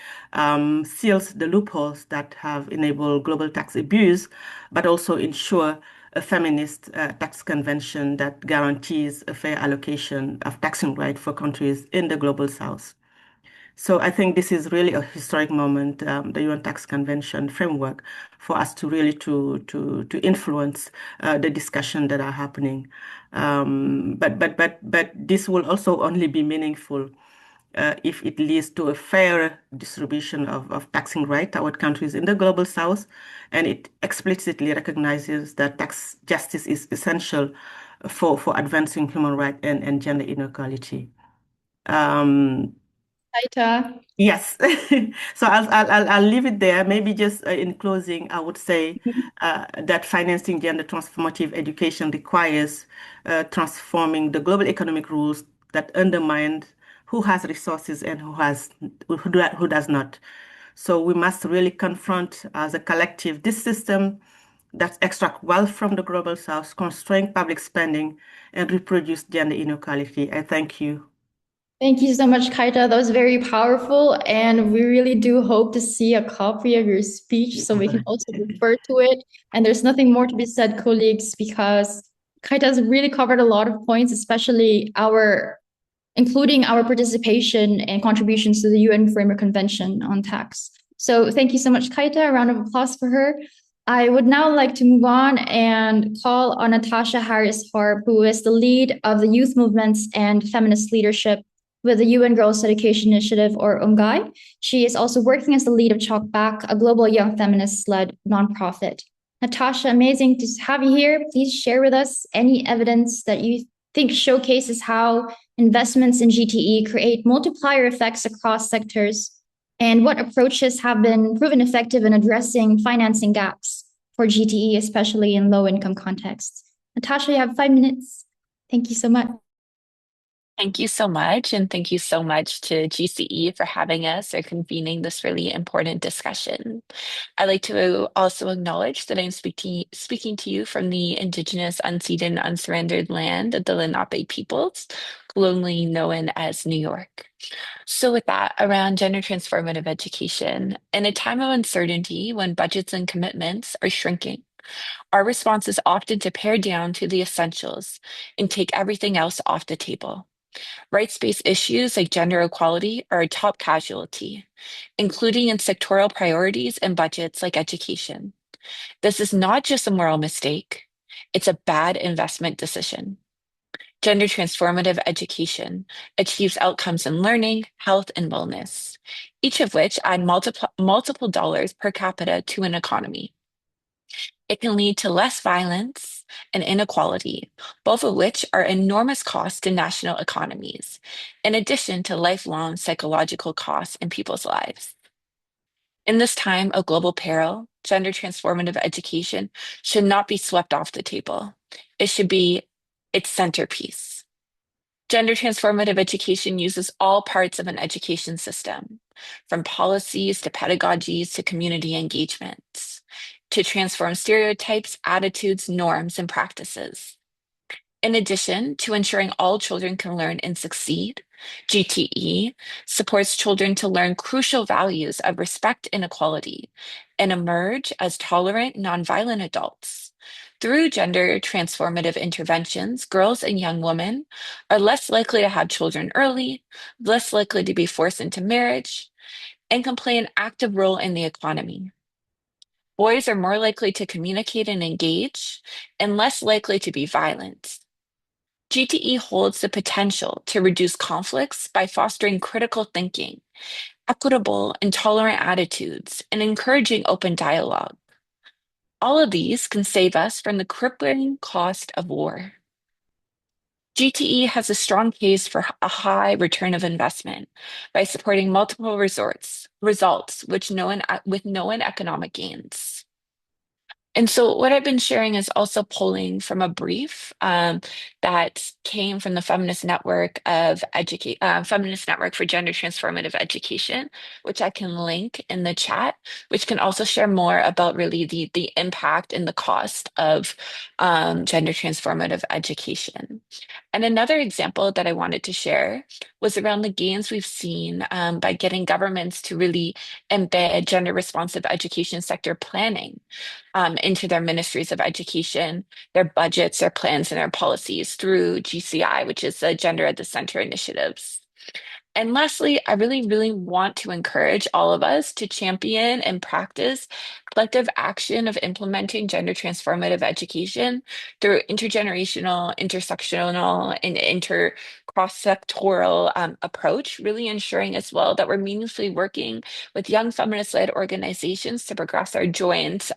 seals the loopholes that have enabled global tax abuse, but also ensure a feminist tax convention that guarantees a fair allocation of taxing rights for countries in the global south. So I think this is really a historic moment, the UN Tax Convention framework, for us to really to influence the discussion that are happening. But this will also only be meaningful if it leads to a fair distribution of taxing right toward countries in the global south, and it explicitly recognizes that tax justice is essential for advancing human rights and gender inequality. Kaita. Yes. So I'll leave it there. Maybe just in closing, I would say that financing gender transformative education requires transforming the global economic rules that undermine who has resources and who does not. So we must really confront as a collective this system that extract wealth from the global south, constrain public spending, and reproduce gender inequality. I thank you. Thank you so much, Kaita. That was very powerful. And we really do hope to see a copy of your speech so we can also refer to it. And there's nothing more to be said, colleagues, because Kaita has really covered a lot of points, especially including our participation and contributions to the UN Framework Convention on Tax. So thank you so much, Kaita. A round of applause for her. I would now like to move on and call on Natasha Harris Harp, who is the lead of the youth movements and feminist leadership with the UN Girls Education Initiative, or UNGAI. She is also working as the lead of Chalk Back, a global young feminist-led nonprofit. Natasha, amazing to have you here. Please share with us any evidence that you think showcases how investments in GTE create multiplier effects across sectors, and what approaches have been proven effective in addressing financing gaps for GTE, especially in low-income contexts. Natasha, you have 5 minutes. Thank you so much. Thank you so much. And thank you so much to GCE for having us or convening this really important discussion. I'd like to also acknowledge that I'm speaking to you from the indigenous, unceded, and unsurrendered land of the Lenape peoples, colonially known as New York. So with that, around gender transformative education, in a time of uncertainty when budgets and commitments are shrinking, our response is often to pare down to the essentials and take everything else off the table. Rights-based issues like gender equality are a top casualty, including in sectoral priorities and budgets like education. This is not just a moral mistake, it's a bad investment decision. Gender transformative education achieves outcomes in learning, health, and wellness, each of which add multiple dollars per capita to an economy. It can lead to less violence and inequality, both of which are enormous costs to national economies, in addition to lifelong psychological costs in people's lives. In this time of global peril, gender transformative education should not be swept off the table. It should be its centerpiece. Gender transformative education uses all parts of an education system, from policies to pedagogies to community engagements, to transform stereotypes, attitudes, norms, and practices. In addition to ensuring all children can learn and succeed, GTE supports children to learn crucial values of respect and equality and emerge as tolerant, nonviolent adults. Through gender transformative interventions, girls and young women are less likely to have children early, less likely to be forced into marriage, and can play an active role in the economy. Boys are more likely to communicate and engage, and less likely to be violent. GTE holds the potential to reduce conflicts by fostering critical thinking, equitable and tolerant attitudes, and encouraging open dialogue. All of these can save us from the crippling cost of war. GTE has a strong case for a high return of investment by supporting multiple results with known economic gains. And so what I've been sharing is also pulling from a brief that came from the Feminist Network Feminist Network for Gender Transformative Education, which I can link in the chat, which can also share more about really the impact and the cost of gender transformative education. And another example that I wanted to share was around the gains we've seen by getting governments to really embed gender responsive education sector planning into their ministries of education, their budgets, their plans, and their policies through GCI, which is the Gender at the Center initiatives. And lastly, I really, really want to encourage all of us to champion and practice collective action of implementing gender transformative education through intergenerational, intersectional, and cross-sectoral approach, really ensuring as well that we're meaningfully working with young feminist-led organizations to progress our joint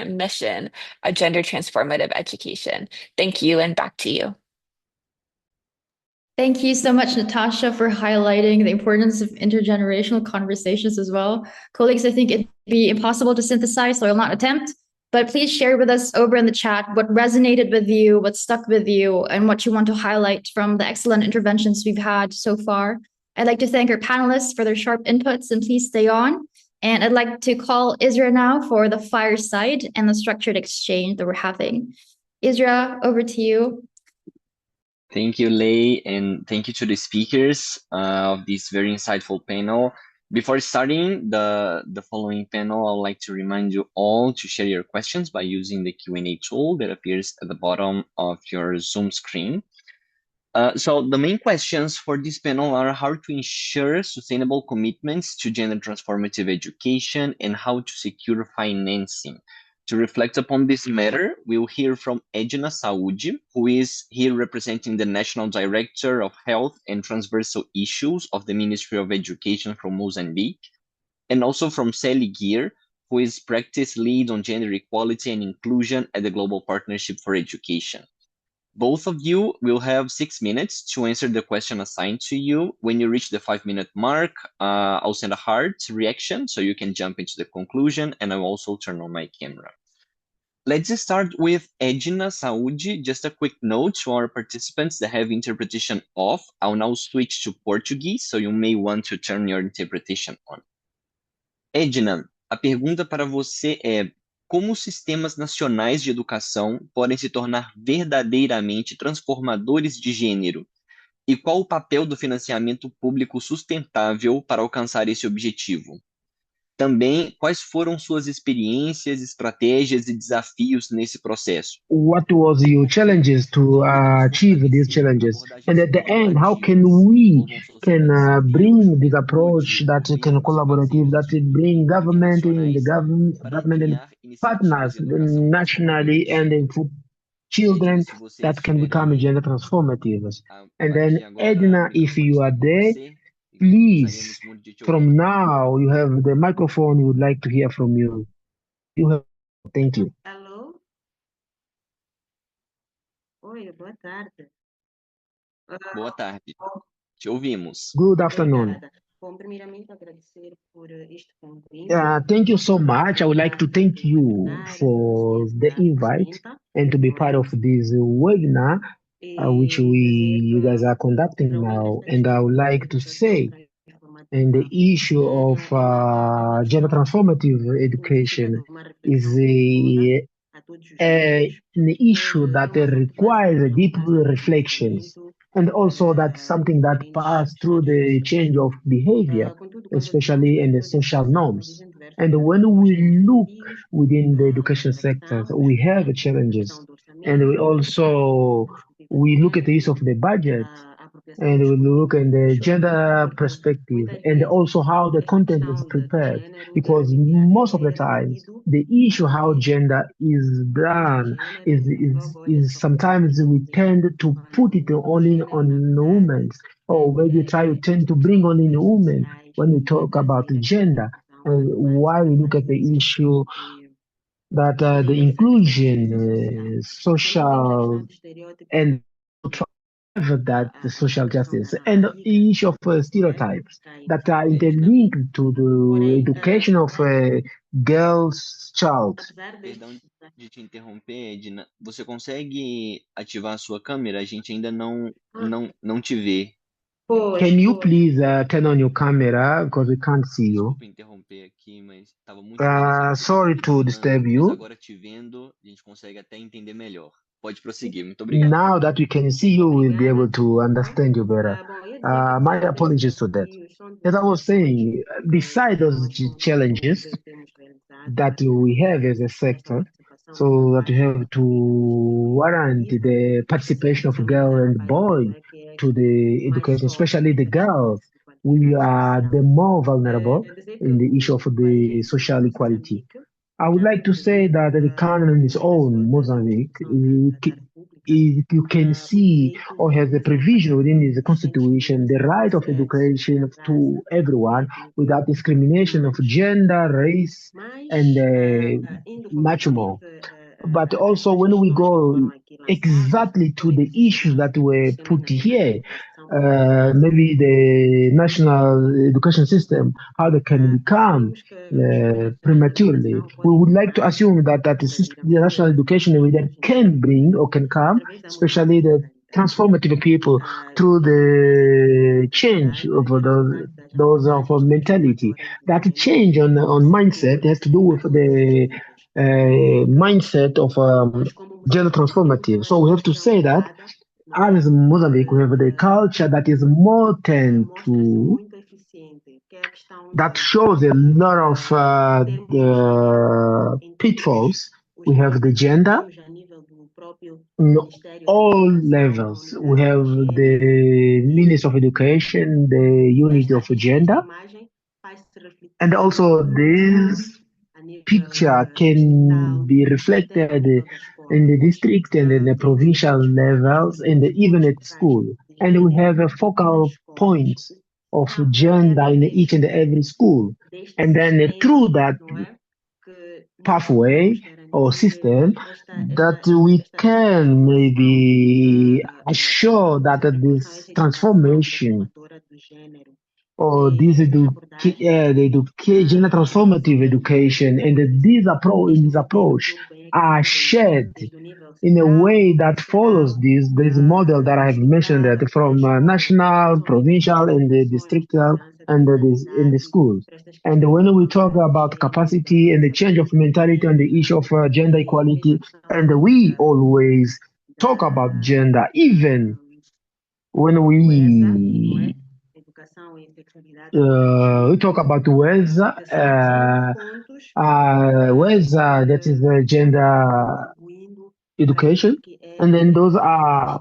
mission of gender transformative education. Thank you, and back to you. Thank you so much, Natasha, for highlighting the importance of intergenerational conversations as well. Colleagues, I think it'd be impossible to synthesize, so I will not attempt, but please share with us over in the chat what resonated with you, what stuck with you, and what you want to highlight from the excellent interventions we've had so far. I'd like to thank our panelists for their sharp inputs, and please stay on. And I'd like to call Isra now for the fireside and the structured exchange that we're having. Isra, over to you. Thank you, Lei, and thank you to the speakers of this very insightful panel. Before starting the following panel, I would like to remind you all to share your questions by using the Q&A tool that appears at the bottom of your Zoom screen. So the main questions for this panel are how to ensure sustainable commitments to gender transformative education and how to secure financing. To reflect upon this matter, we'll hear from Edna Saúde, who is here representing the National Director of Health and Transversal Issues of the Ministry of Education from Mozambique, and also from Sally Gear, who is Practice Lead on Gender Equality and Inclusion at the Global Partnership for Education. Both of you will have 6 minutes to answer the question assigned to you. When you reach the 5-minute mark, I'll send a heart reaction so you can jump into the conclusion, and I'll also turn on my camera. Let's start with Edna Saúde. Just a quick note to our participants that have interpretation off. I'll now switch to Portuguese, so you may want to turn your interpretation on. Edna, a pergunta para você é: como os sistemas nacionais de educação podem se tornar verdadeiramente transformadores de gênero? E qual o papel do financiamento público sustentável para alcançar esse objetivo? Também, quais foram suas experiências, estratégias e desafios nesse processo? What was your challenges to achieve these challenges? And at the end, how can we can bring this approach that can collaborative, that will bring government and the government and partners nationally and in children that can become gender transformative. And then Edna, if you are there, please, from now you have the microphone. We would like to hear from you. You have, thank you. Alô? Oi, boa tarde. Boa tarde, te ouvimos. Good afternoon. Obrigada. Bom, primeiramente agradecer por este convite. Thank you so much. I would like to thank you for the invite and to be part of this webinar, which you guys are conducting now. And I would like to say, and the issue of gender transformative education is an issue that requires deep reflections, and also that's something that passes through the change of behavior, especially in the social norms. And when we look within the education sectors, we have challenges, and we look at the use of the budget, and we look at the gender perspective, and also how the content is prepared, because most of the times the issue how gender is done is sometimes we tend to put it only on women, or maybe try to tend to bring only women when we talk about gender. And why we look at the issue that the inclusion, social, and that the social justice and the issue of stereotypes that are interlinked to the education of a girl's child. Perdão de te interromper, Edna. Você consegue ativar a sua câmera? A gente ainda não te vê. Can you please turn on your camera because we can't see you? Desculpa interromper aqui, mas estava muito bem. Sorry to disturb Mas you. agora te vendo, a gente consegue até entender melhor. Pode prosseguir. Muito obrigado. Now that we can see you, we'll be able to understand you better. My apologies for that. As I was saying, besides those challenges that we have as a sector, so that we have to warrant the participation of girl and boy to the education, especially the girls. We are the more vulnerable in the issue of the social equality. I would like to say that the canon on its own, Mozambique, you can see or has a provision within the constitution the right of education to everyone without discrimination of gender, race, and much more. But also when we go exactly to the issues that were put here, maybe the national education system, how they can become prematurely. We would like to assume that the national education we that can bring or can come, especially the transformative people through the change of those of mentality. That change on mindset has to do with the mindset of gender transformative. So we have to say that as Mozambique, we have the culture that is more tend to that shows a lot of the pitfalls. We have the gender in all levels. We have the Ministry of Education, the unit of gender, and also this picture can be reflected in the district and in the provincial levels and even at school. And we have a focal point of gender in each and every school. And then through that pathway or system that we can maybe assure that this transformation or this gender transformative education and this approach are shared in a way that follows this model that I have mentioned that from national, provincial, and the districtal and in the schools. And when we talk about capacity and the change of mentality on the issue of gender equality, and we always talk about gender, even when we we talk about WESA, that is gender education, and then those are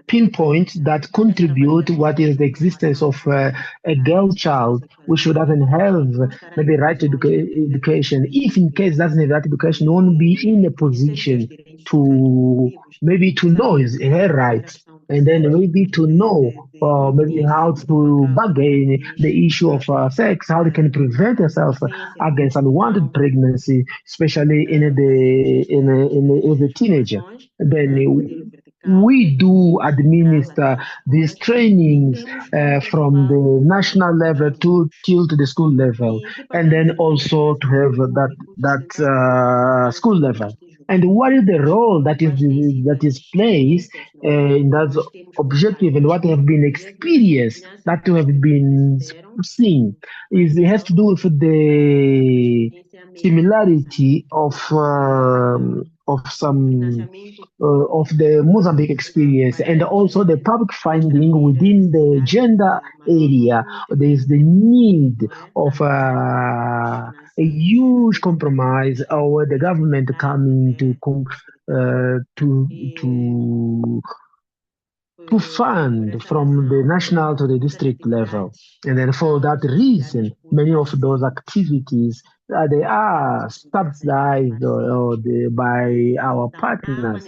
pinpoints that contribute what is the existence of a girl child which doesn't have maybe right to education. If in case doesn't have that education, won't be in a position to maybe to know her rights, and then maybe to know maybe how to bargain the issue of sex, how they can prevent herself against unwanted pregnancy, especially in the teenager. Then we do administer these trainings from the national level to the school level, and then also to have that school level. And what is the role that is placed in that objective, and what have been experienced that have been seen is it has to do with the similarity of some of the Mozambique experience, and also the public finding within the gender area. There is the need of a huge compromise, or the government coming to fund from the national to the district level. And then for that reason, many of those activities they are subsidized by our partners.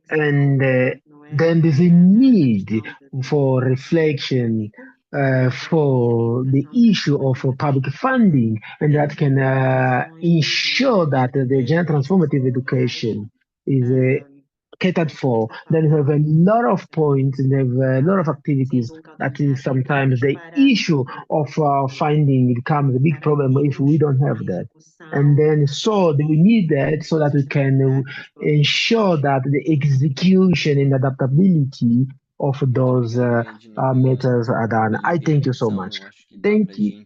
And then there's a need for reflection for the issue of public funding, and that can ensure that the gender transformative education is catered for. Then we have a lot of points and have a lot of activities. That is sometimes the issue of finding becomes a big problem if we don't have that. And then so we need that so that we can ensure that the execution and adaptability of those matters are done. I thank you so much. Thank you.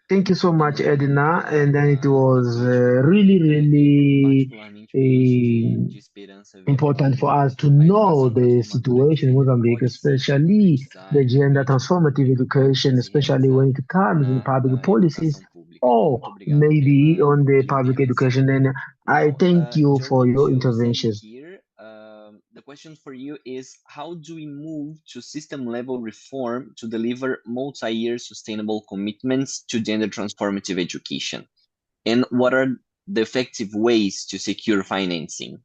Thank you so much, Edna. And then it was really important for us to know the situation in Mozambique, especially the gender transformative education, especially when it comes in public policies or maybe on the public education. And I thank you for your intervention. The question for you is, how do we move to system level reform to deliver multi-year sustainable commitments to gender transformative education? And what are the effective ways to secure financing?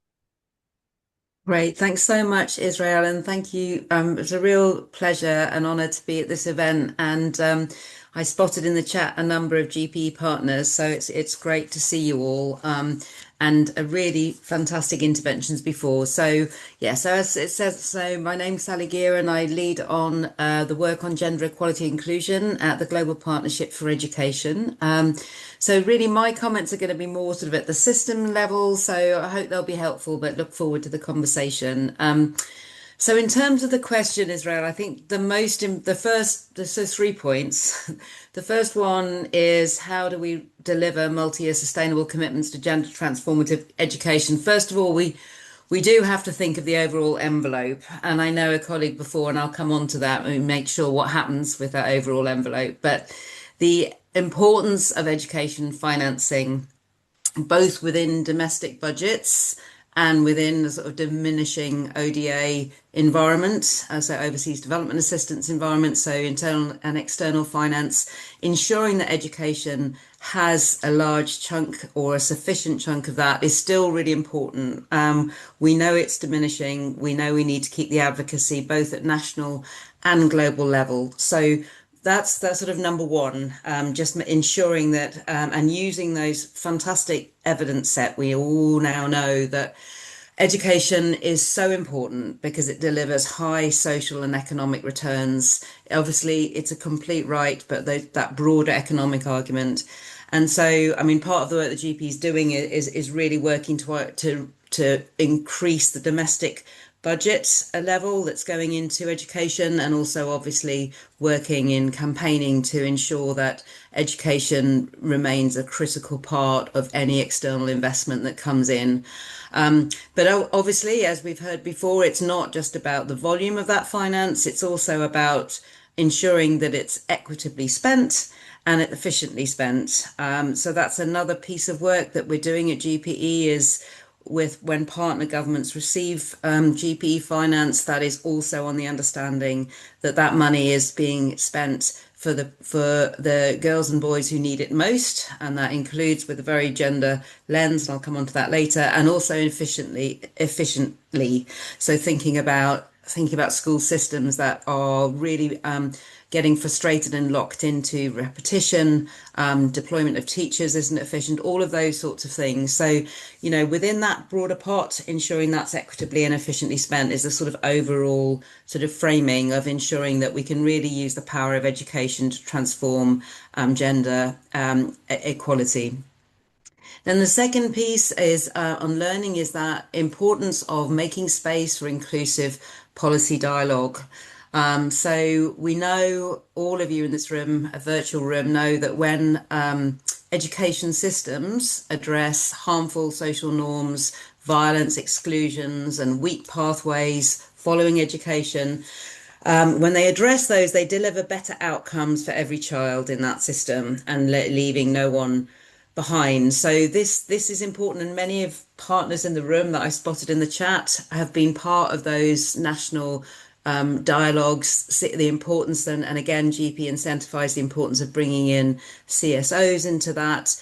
Great. Thanks so much, Israel, and thank you. It's a real pleasure and honor to be at this event. And I spotted in the chat a number of GP partners, so it's great to see you all. And a really fantastic interventions before. So yeah, so as it says, so my name's Sally Gear, and I lead on the work on gender equality inclusion at the Global Partnership for Education. So really my comments are going to be more sort of at the system level, so I hope they'll be helpful, but look forward to the conversation. So in terms of the question, Israel, I think there's 3 points. The first one is, how do we deliver multi-year sustainable commitments to gender transformative education? First of all, we do have to think of the overall envelope. And I know a colleague before, and I'll come on to that and make sure what happens with that overall envelope. But the importance of education financing, both within domestic budgets and within the sort of diminishing ODA environment, so overseas development assistance environment, so internal and external finance, ensuring that education has a large chunk or a sufficient chunk of that is still really important. We know it's diminishing. We know we need to keep the advocacy both at national and global level. So that's sort of number one, just ensuring that and using those fantastic evidence set. We all now know that education is so important because it delivers high social and economic returns. Obviously, it's a complete right, but that broader economic argument. And so, I mean, part of the work the GP is doing is really working to increase the domestic budget level that's going into education, and also obviously working in campaigning to ensure that education remains a critical part of any external investment that comes in. But obviously, as we've heard before, it's not just about the volume of that finance, it's also about ensuring that it's equitably spent and efficiently spent. So that's another piece of work that we're doing at GPE is with when partner governments receive GPE finance, that is also on the understanding that that money is being spent for the girls and boys who need it most, and that includes with a very gender lens, and I'll come on to that later, and also efficiently. So thinking about school systems that are really getting frustrated and locked into repetition, deployment of teachers isn't efficient, all of those sorts of things. So, you know, within that broader pot, ensuring that's equitably and efficiently spent is a sort of overall sort of framing of ensuring that we can really use the power of education to transform gender equality. Then the second piece is on learning is that importance of making space for inclusive policy dialogue. So we know, all of you in this room, a virtual room, know that when education systems address harmful social norms, violence, exclusions, and weak pathways following education, when they address those, they deliver better outcomes for every child in that system and leaving no one behind. So this is important, and many of partners in the room that I spotted in the chat have been part of those national dialogues, the importance, and again, GP incentivise the importance of bringing in CSOs into that,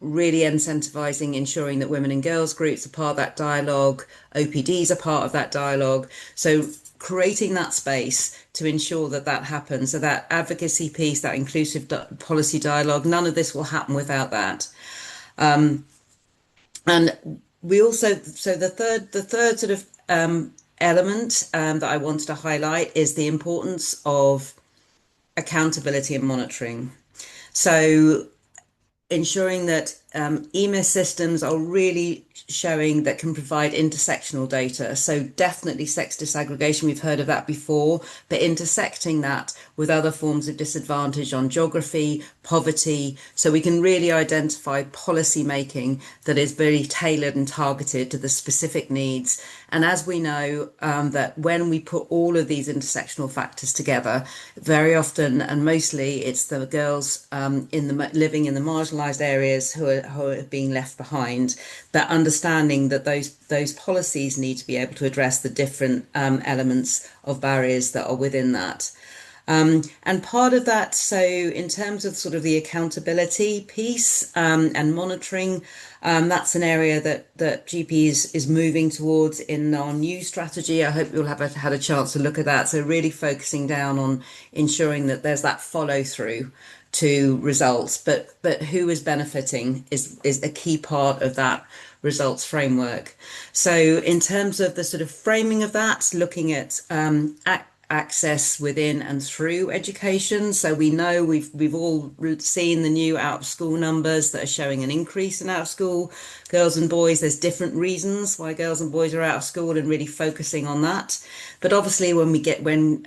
really incentivising, ensuring that women and girls groups are part of that dialogue, OPDs are part of that dialogue. So creating that space to ensure that that happens. So that advocacy piece, that inclusive policy dialogue, none of this will happen without that. And we also, so the third sort of element that I wanted to highlight is the importance of accountability and monitoring. So ensuring that EMIS systems are really showing that can provide intersectional data. So definitely sex disaggregation, we've heard of that before, but intersecting that with other forms of disadvantage on geography, poverty, so we can really identify policy making that is very tailored and targeted to the specific needs. And as we know, that when we put all of these intersectional factors together, very often and mostly it's the girls living in the marginalised areas who are being left behind, that understanding that those policies need to be able to address the different elements of barriers that are within that. And part of that, so in terms of sort of the accountability piece and monitoring, that's an area that GP is moving towards in our new strategy. I hope you'll have had a chance to look at that. So really focusing down on ensuring that there's that follow through to results, but who is benefiting is a key part of that results framework. So in terms of the sort of framing of that, looking at access within and through education. So we know we've all seen the new out of school numbers that are showing an increase in out of school girls and boys. There's different reasons why girls and boys are out of school and really focusing on that. But obviously when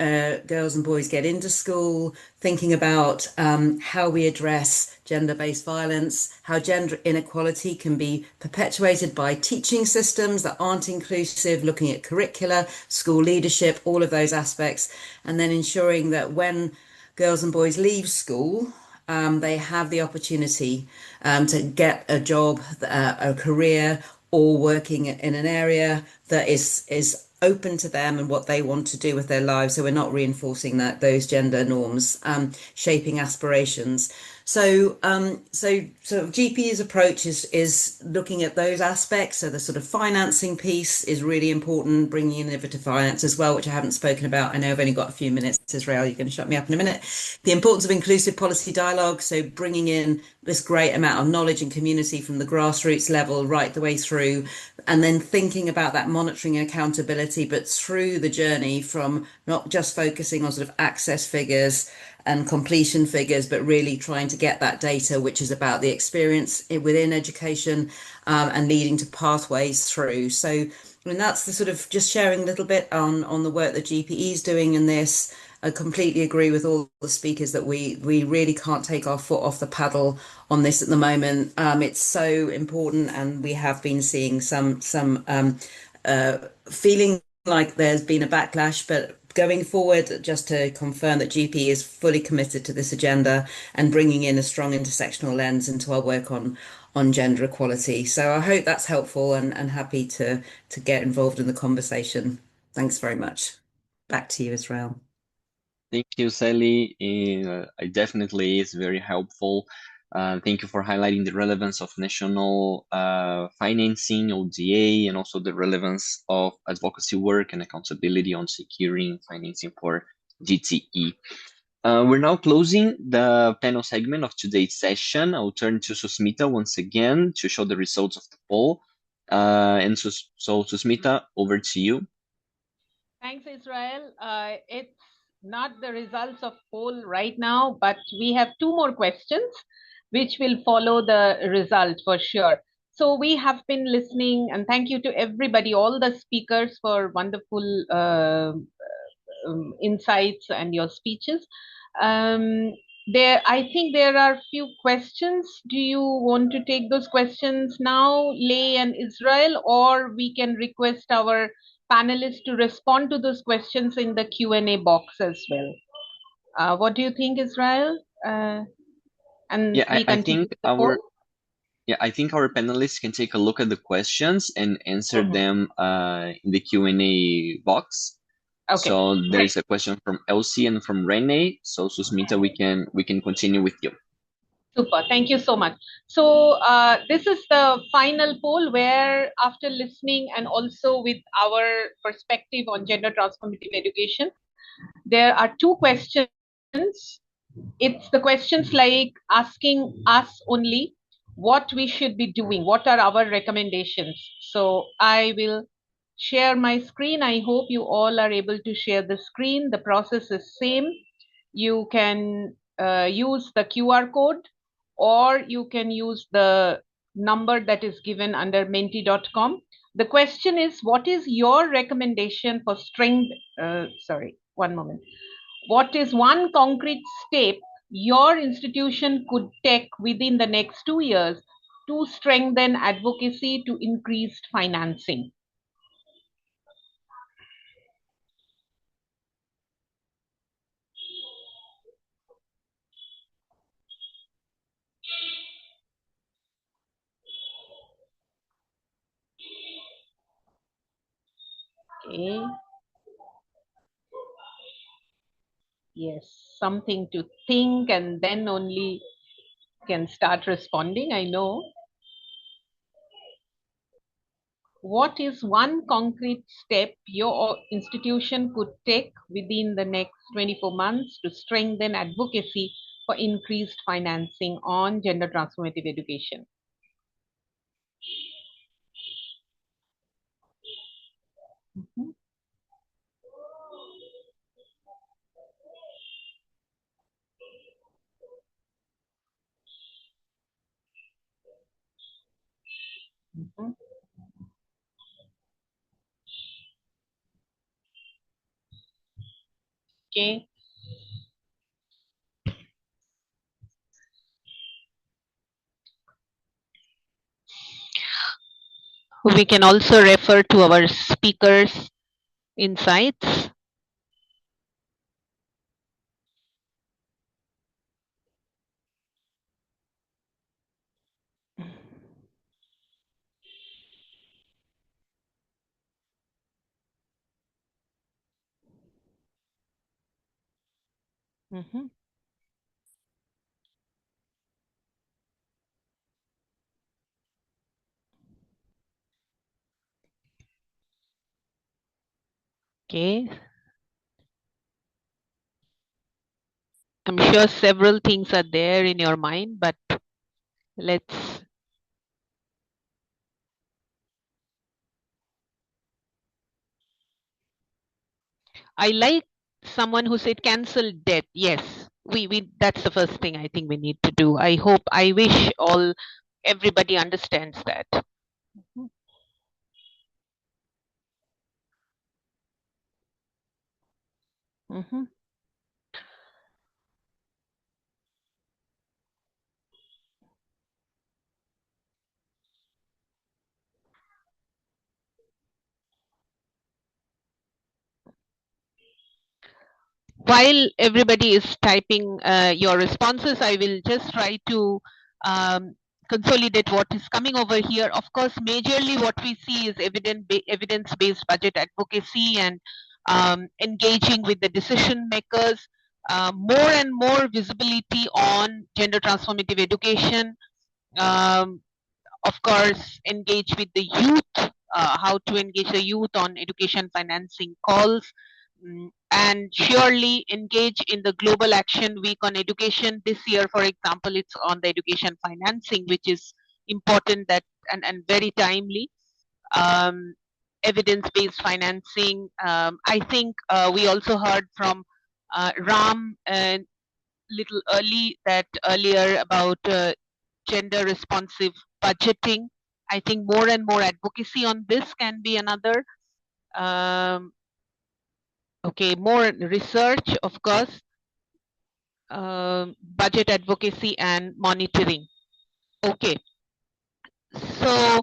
girls and boys get into school, thinking about how we address gender-based violence, how gender inequality can be perpetuated by teaching systems that aren't inclusive, looking at curricula, school leadership, all of those aspects, and then ensuring that when girls and boys leave school, they have the opportunity to get a job, a career, or working in an area that is open to them and what they want to do with their lives. So we're not reinforcing those gender norms, shaping aspirations. So GP's approach is looking at those aspects. So the sort of financing piece is really important, bringing in innovative finance as well, which I haven't spoken about. I know I've only got a few minutes, Israel, you're going to shut me up in a minute. The importance of inclusive policy dialogue, so bringing in this great amount of knowledge and community from the grassroots level right the way through, and then thinking about that monitoring and accountability, but through the journey from not just focusing on sort of access figures and completion figures, but really trying to get that data, which is about the experience within education and leading to pathways through. So, I mean, that's the sort of just sharing a little bit on the work that GPE is doing in this. I completely agree with all the speakers that we really can't take our foot off the paddle on this at the moment. It's so important, and we have been seeing some feeling like there's been a backlash, but going forward, just to confirm that GP is fully committed to this agenda and bringing in a strong intersectional lens into our work on gender equality. So I hope that's helpful and happy to get involved in the conversation. Thanks very much. Back to you, Israel. Thank you, Sally. It definitely is very helpful. Thank you for highlighting the relevance of national financing, ODA, and also the relevance of advocacy work and accountability on securing financing for GTE. We're now closing the panel segment of today's session. I'll turn to Susmita once again to show the results of the poll. So Susmita, over to you. Thanks, Israel. It's not the results of poll right now, but we have two more questions which will follow the result for sure. So we have been listening, and thank you to everybody, all the speakers, for wonderful insights and your speeches. I think there are few questions. Do you want to take those questions now, Lei and Israel, or we can request our panelists to respond to those questions in the Q&A box as well? What do you think, Israel? And Yeah, we continue I think our panelists can take a look at the questions and answer them in the Q&A box. Okay, So there's a question from Elsie and from Rene. So Susmita, we can continue with you. Super, thank you so much. So this is the final poll where, after listening and also with our perspective on gender transformative education, there are two questions. It's the questions like asking us only what we should be doing, what are our recommendations. So I will share my screen. I hope you all are able to share the screen. The process is same. You can use the QR code, or you can use the number that is given under menti.com. The question is, what is your recommendation for strength? Sorry, one moment. What is one concrete step your institution could take within the next 2 years to strengthen advocacy to increased financing? Okay. Yes, something to think, and then only can start responding, I know. What is one concrete step your institution could take within the next 24 months to strengthen advocacy for increased financing on gender transformative education? Mhm. Mhm. Okay. We can also refer to our speakers' insights. Mhm. Okay. I'm sure several things are there in your mind, but let's. I like someone who said cancel debt. Yes, we that's the first thing I think we need to do. I wish everybody understands that. Mm-hmm. while everybody is typing your responses, I will just try to um, consolidate what is coming over here. Of course, majorly what we see is evidence-based budget advocacy and engaging with the decision makers, more and more visibility on gender transformative education, um, of course, engage with the youth, how to engage the youth on education financing calls, and surely engage in the Global Action Week on Education. This year, for example, it's on the education financing, which is important that and very timely. Evidence-based financing. I think we also heard from Ram a little earlier about gender responsive budgeting. I think more and more advocacy on this can be another. Okay, more research, of course, budget advocacy and monitoring. Okay, so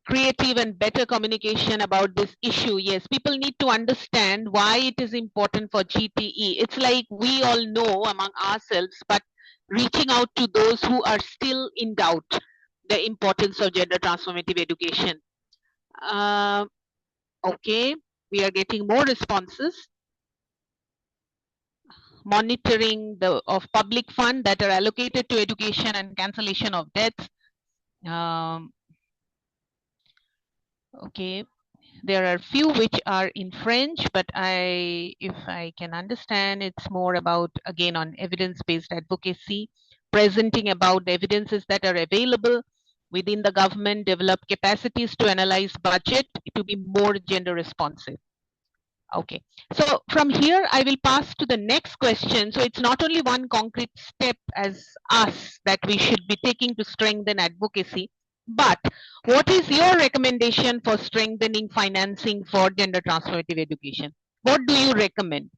creative and better communication about this issue. Yes, people need to understand why it is important for GTE. It's like we all know among ourselves, but reaching out to those who are still in doubt the importance of gender transformative education. Okay, we are getting more responses. Monitoring of public fund that are allocated to education and cancellation of debts. Okay, there are few which are in French, but if I can understand, it's more about, again, on evidence-based advocacy, presenting about the evidences that are available within the government, develop capacities to analyze budget to be more gender responsive. Okay, so from here, I will pass to the next question. So it's not only one concrete step as us that we should be taking to strengthen advocacy, but what is your recommendation for strengthening financing for gender transformative education? What do you recommend?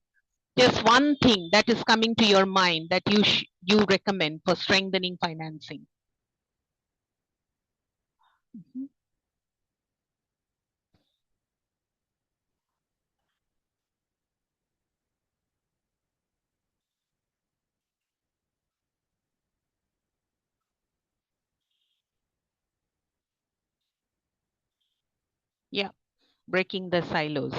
Just one thing that is coming to your mind that you recommend for strengthening financing. Mhm. Yeah, breaking the silos.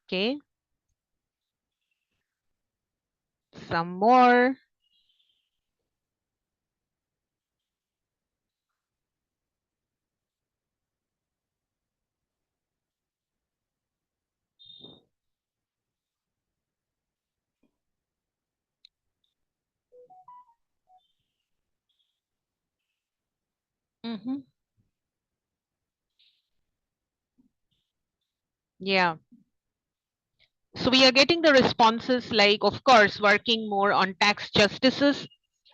Okay, some more. Mhm. Yeah. So we are getting the responses like, of course, working more on tax justices,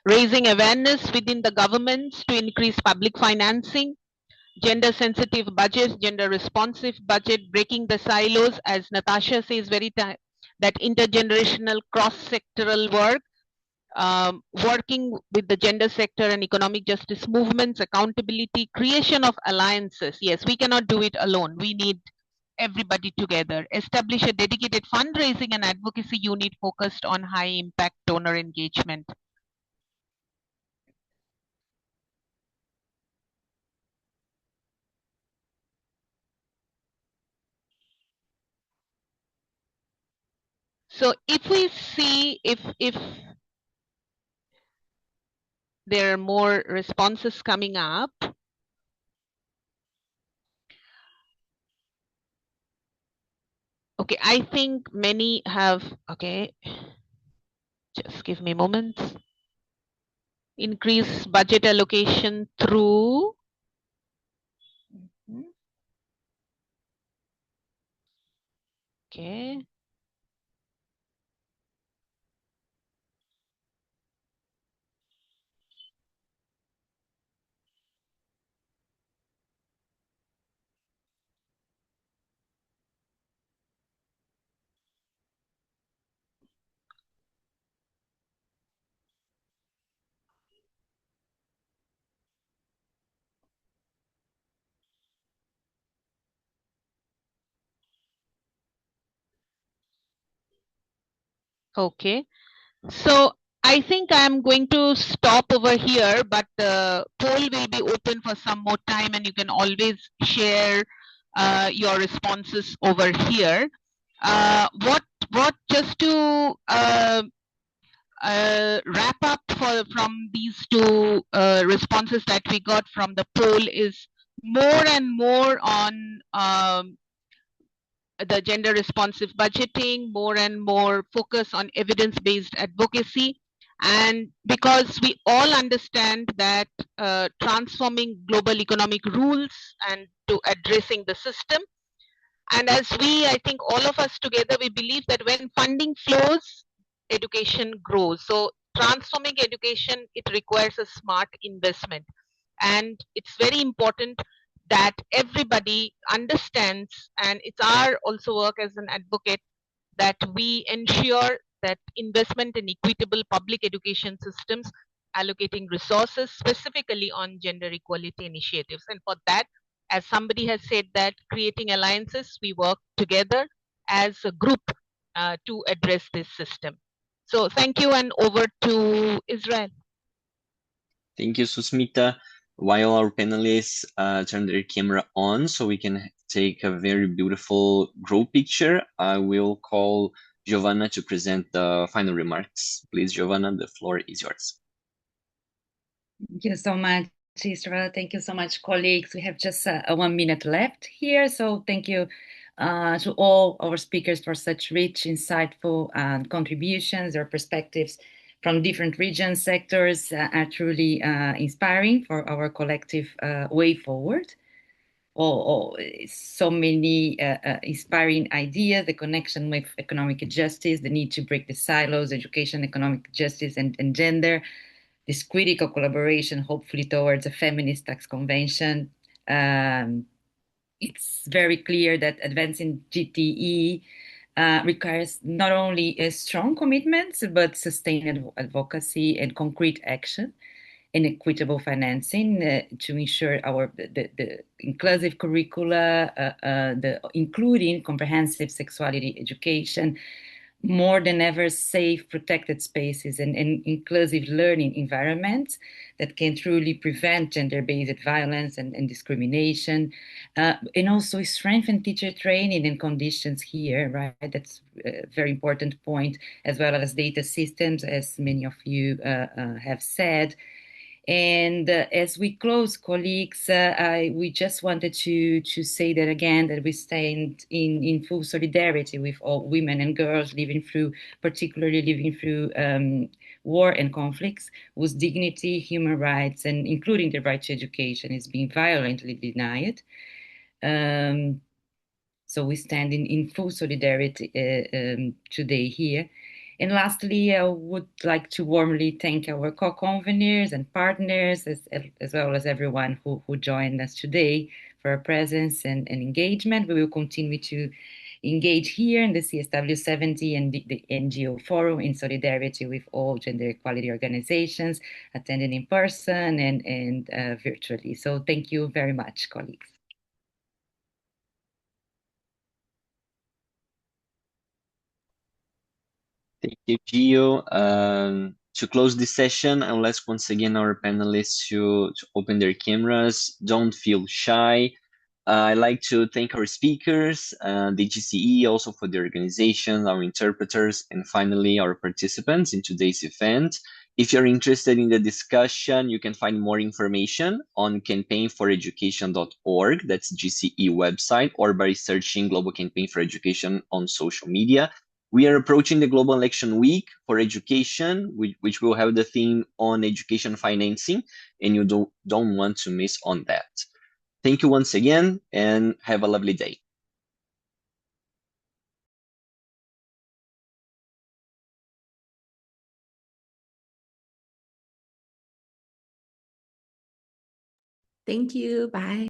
raising awareness within the governments to increase public financing, gender sensitive budgets, gender responsive budget, breaking the silos, as Natasha says, that intergenerational cross-sectoral work, working with the gender sector and economic justice movements, accountability, creation of alliances. Yes, we cannot do it alone. We need everybody together. Establish a dedicated fundraising and advocacy unit focused on high impact donor engagement. So if we see if there are more responses coming up, okay, I think many have, okay, just give me a moment. Increase budget allocation through, okay, Okay. So I think I'm going to stop over here, but the poll will be open for some more time, and you can always share your responses over here. What just to wrap up from these two responses that we got from the poll is more and more on the gender responsive budgeting, more and more focus on evidence-based advocacy. And because we all understand that transforming global economic rules and to addressing the system. And as I think all of us together, we believe that when funding flows, education grows. So transforming education, it requires a smart investment. And it's very important that everybody understands, and it's our also work as an advocate, that we ensure that investment in equitable public education systems, allocating resources specifically on gender equality initiatives. And for that, as somebody has said, that creating alliances, we work together as a group to address this system. So thank you, and over to Israel. Thank you, Susmita. While our panelists turn their camera on so we can take a very beautiful group picture, I will call Giovanna to present the final remarks. Please, Giovanna, the floor is yours. Thank you so much, Israel. Thank you so much, colleagues. We have just 1 minute left here. So thank you to all our speakers for such rich, insightful contributions. Their perspectives from different regions, sectors are truly inspiring for our collective way forward. So many inspiring ideas, the connection with economic justice, the need to break the silos, education, economic justice, and gender, this critical collaboration, hopefully towards a feminist tax convention. It's very clear that advancing GTE requires not only a strong commitments, but sustained advocacy and concrete action and equitable financing to ensure the inclusive curricula, including comprehensive sexuality education, more than ever safe, protected spaces and inclusive learning environments that can truly prevent gender-based violence and discrimination, and also strengthen teacher training and conditions here, right? That's a very important point, as well as data systems, as many of you have said. And as we close, colleagues, we just wanted to say that again, that we stand in full solidarity with all women and girls particularly living through war and conflicts, whose dignity, human rights, and including the right to education is being violently denied. So we stand in full solidarity today here. And lastly, I would like to warmly thank our co-conveners and partners, as well as everyone who joined us today for our presence and engagement. We will continue to engage here in the CSW70 and the NGO Forum in solidarity with all gender equality organizations, attending in person and virtually. So thank you very much, colleagues. Thank you, Gio. To close this session, I will ask once again our panelists to open their cameras. Don't feel shy. I'd like to thank our speakers, the GCE, also for the organization, our interpreters, and finally our participants in today's event. If you're interested in the discussion, you can find more information on campaignforeducation.org, that's GCE website, or by searching Global Campaign for Education on social media. We are approaching the Global Election Week for Education, which will have the theme on education financing, and you don't want to miss on that. Thank you once again, and have a lovely day. Thank you. Bye.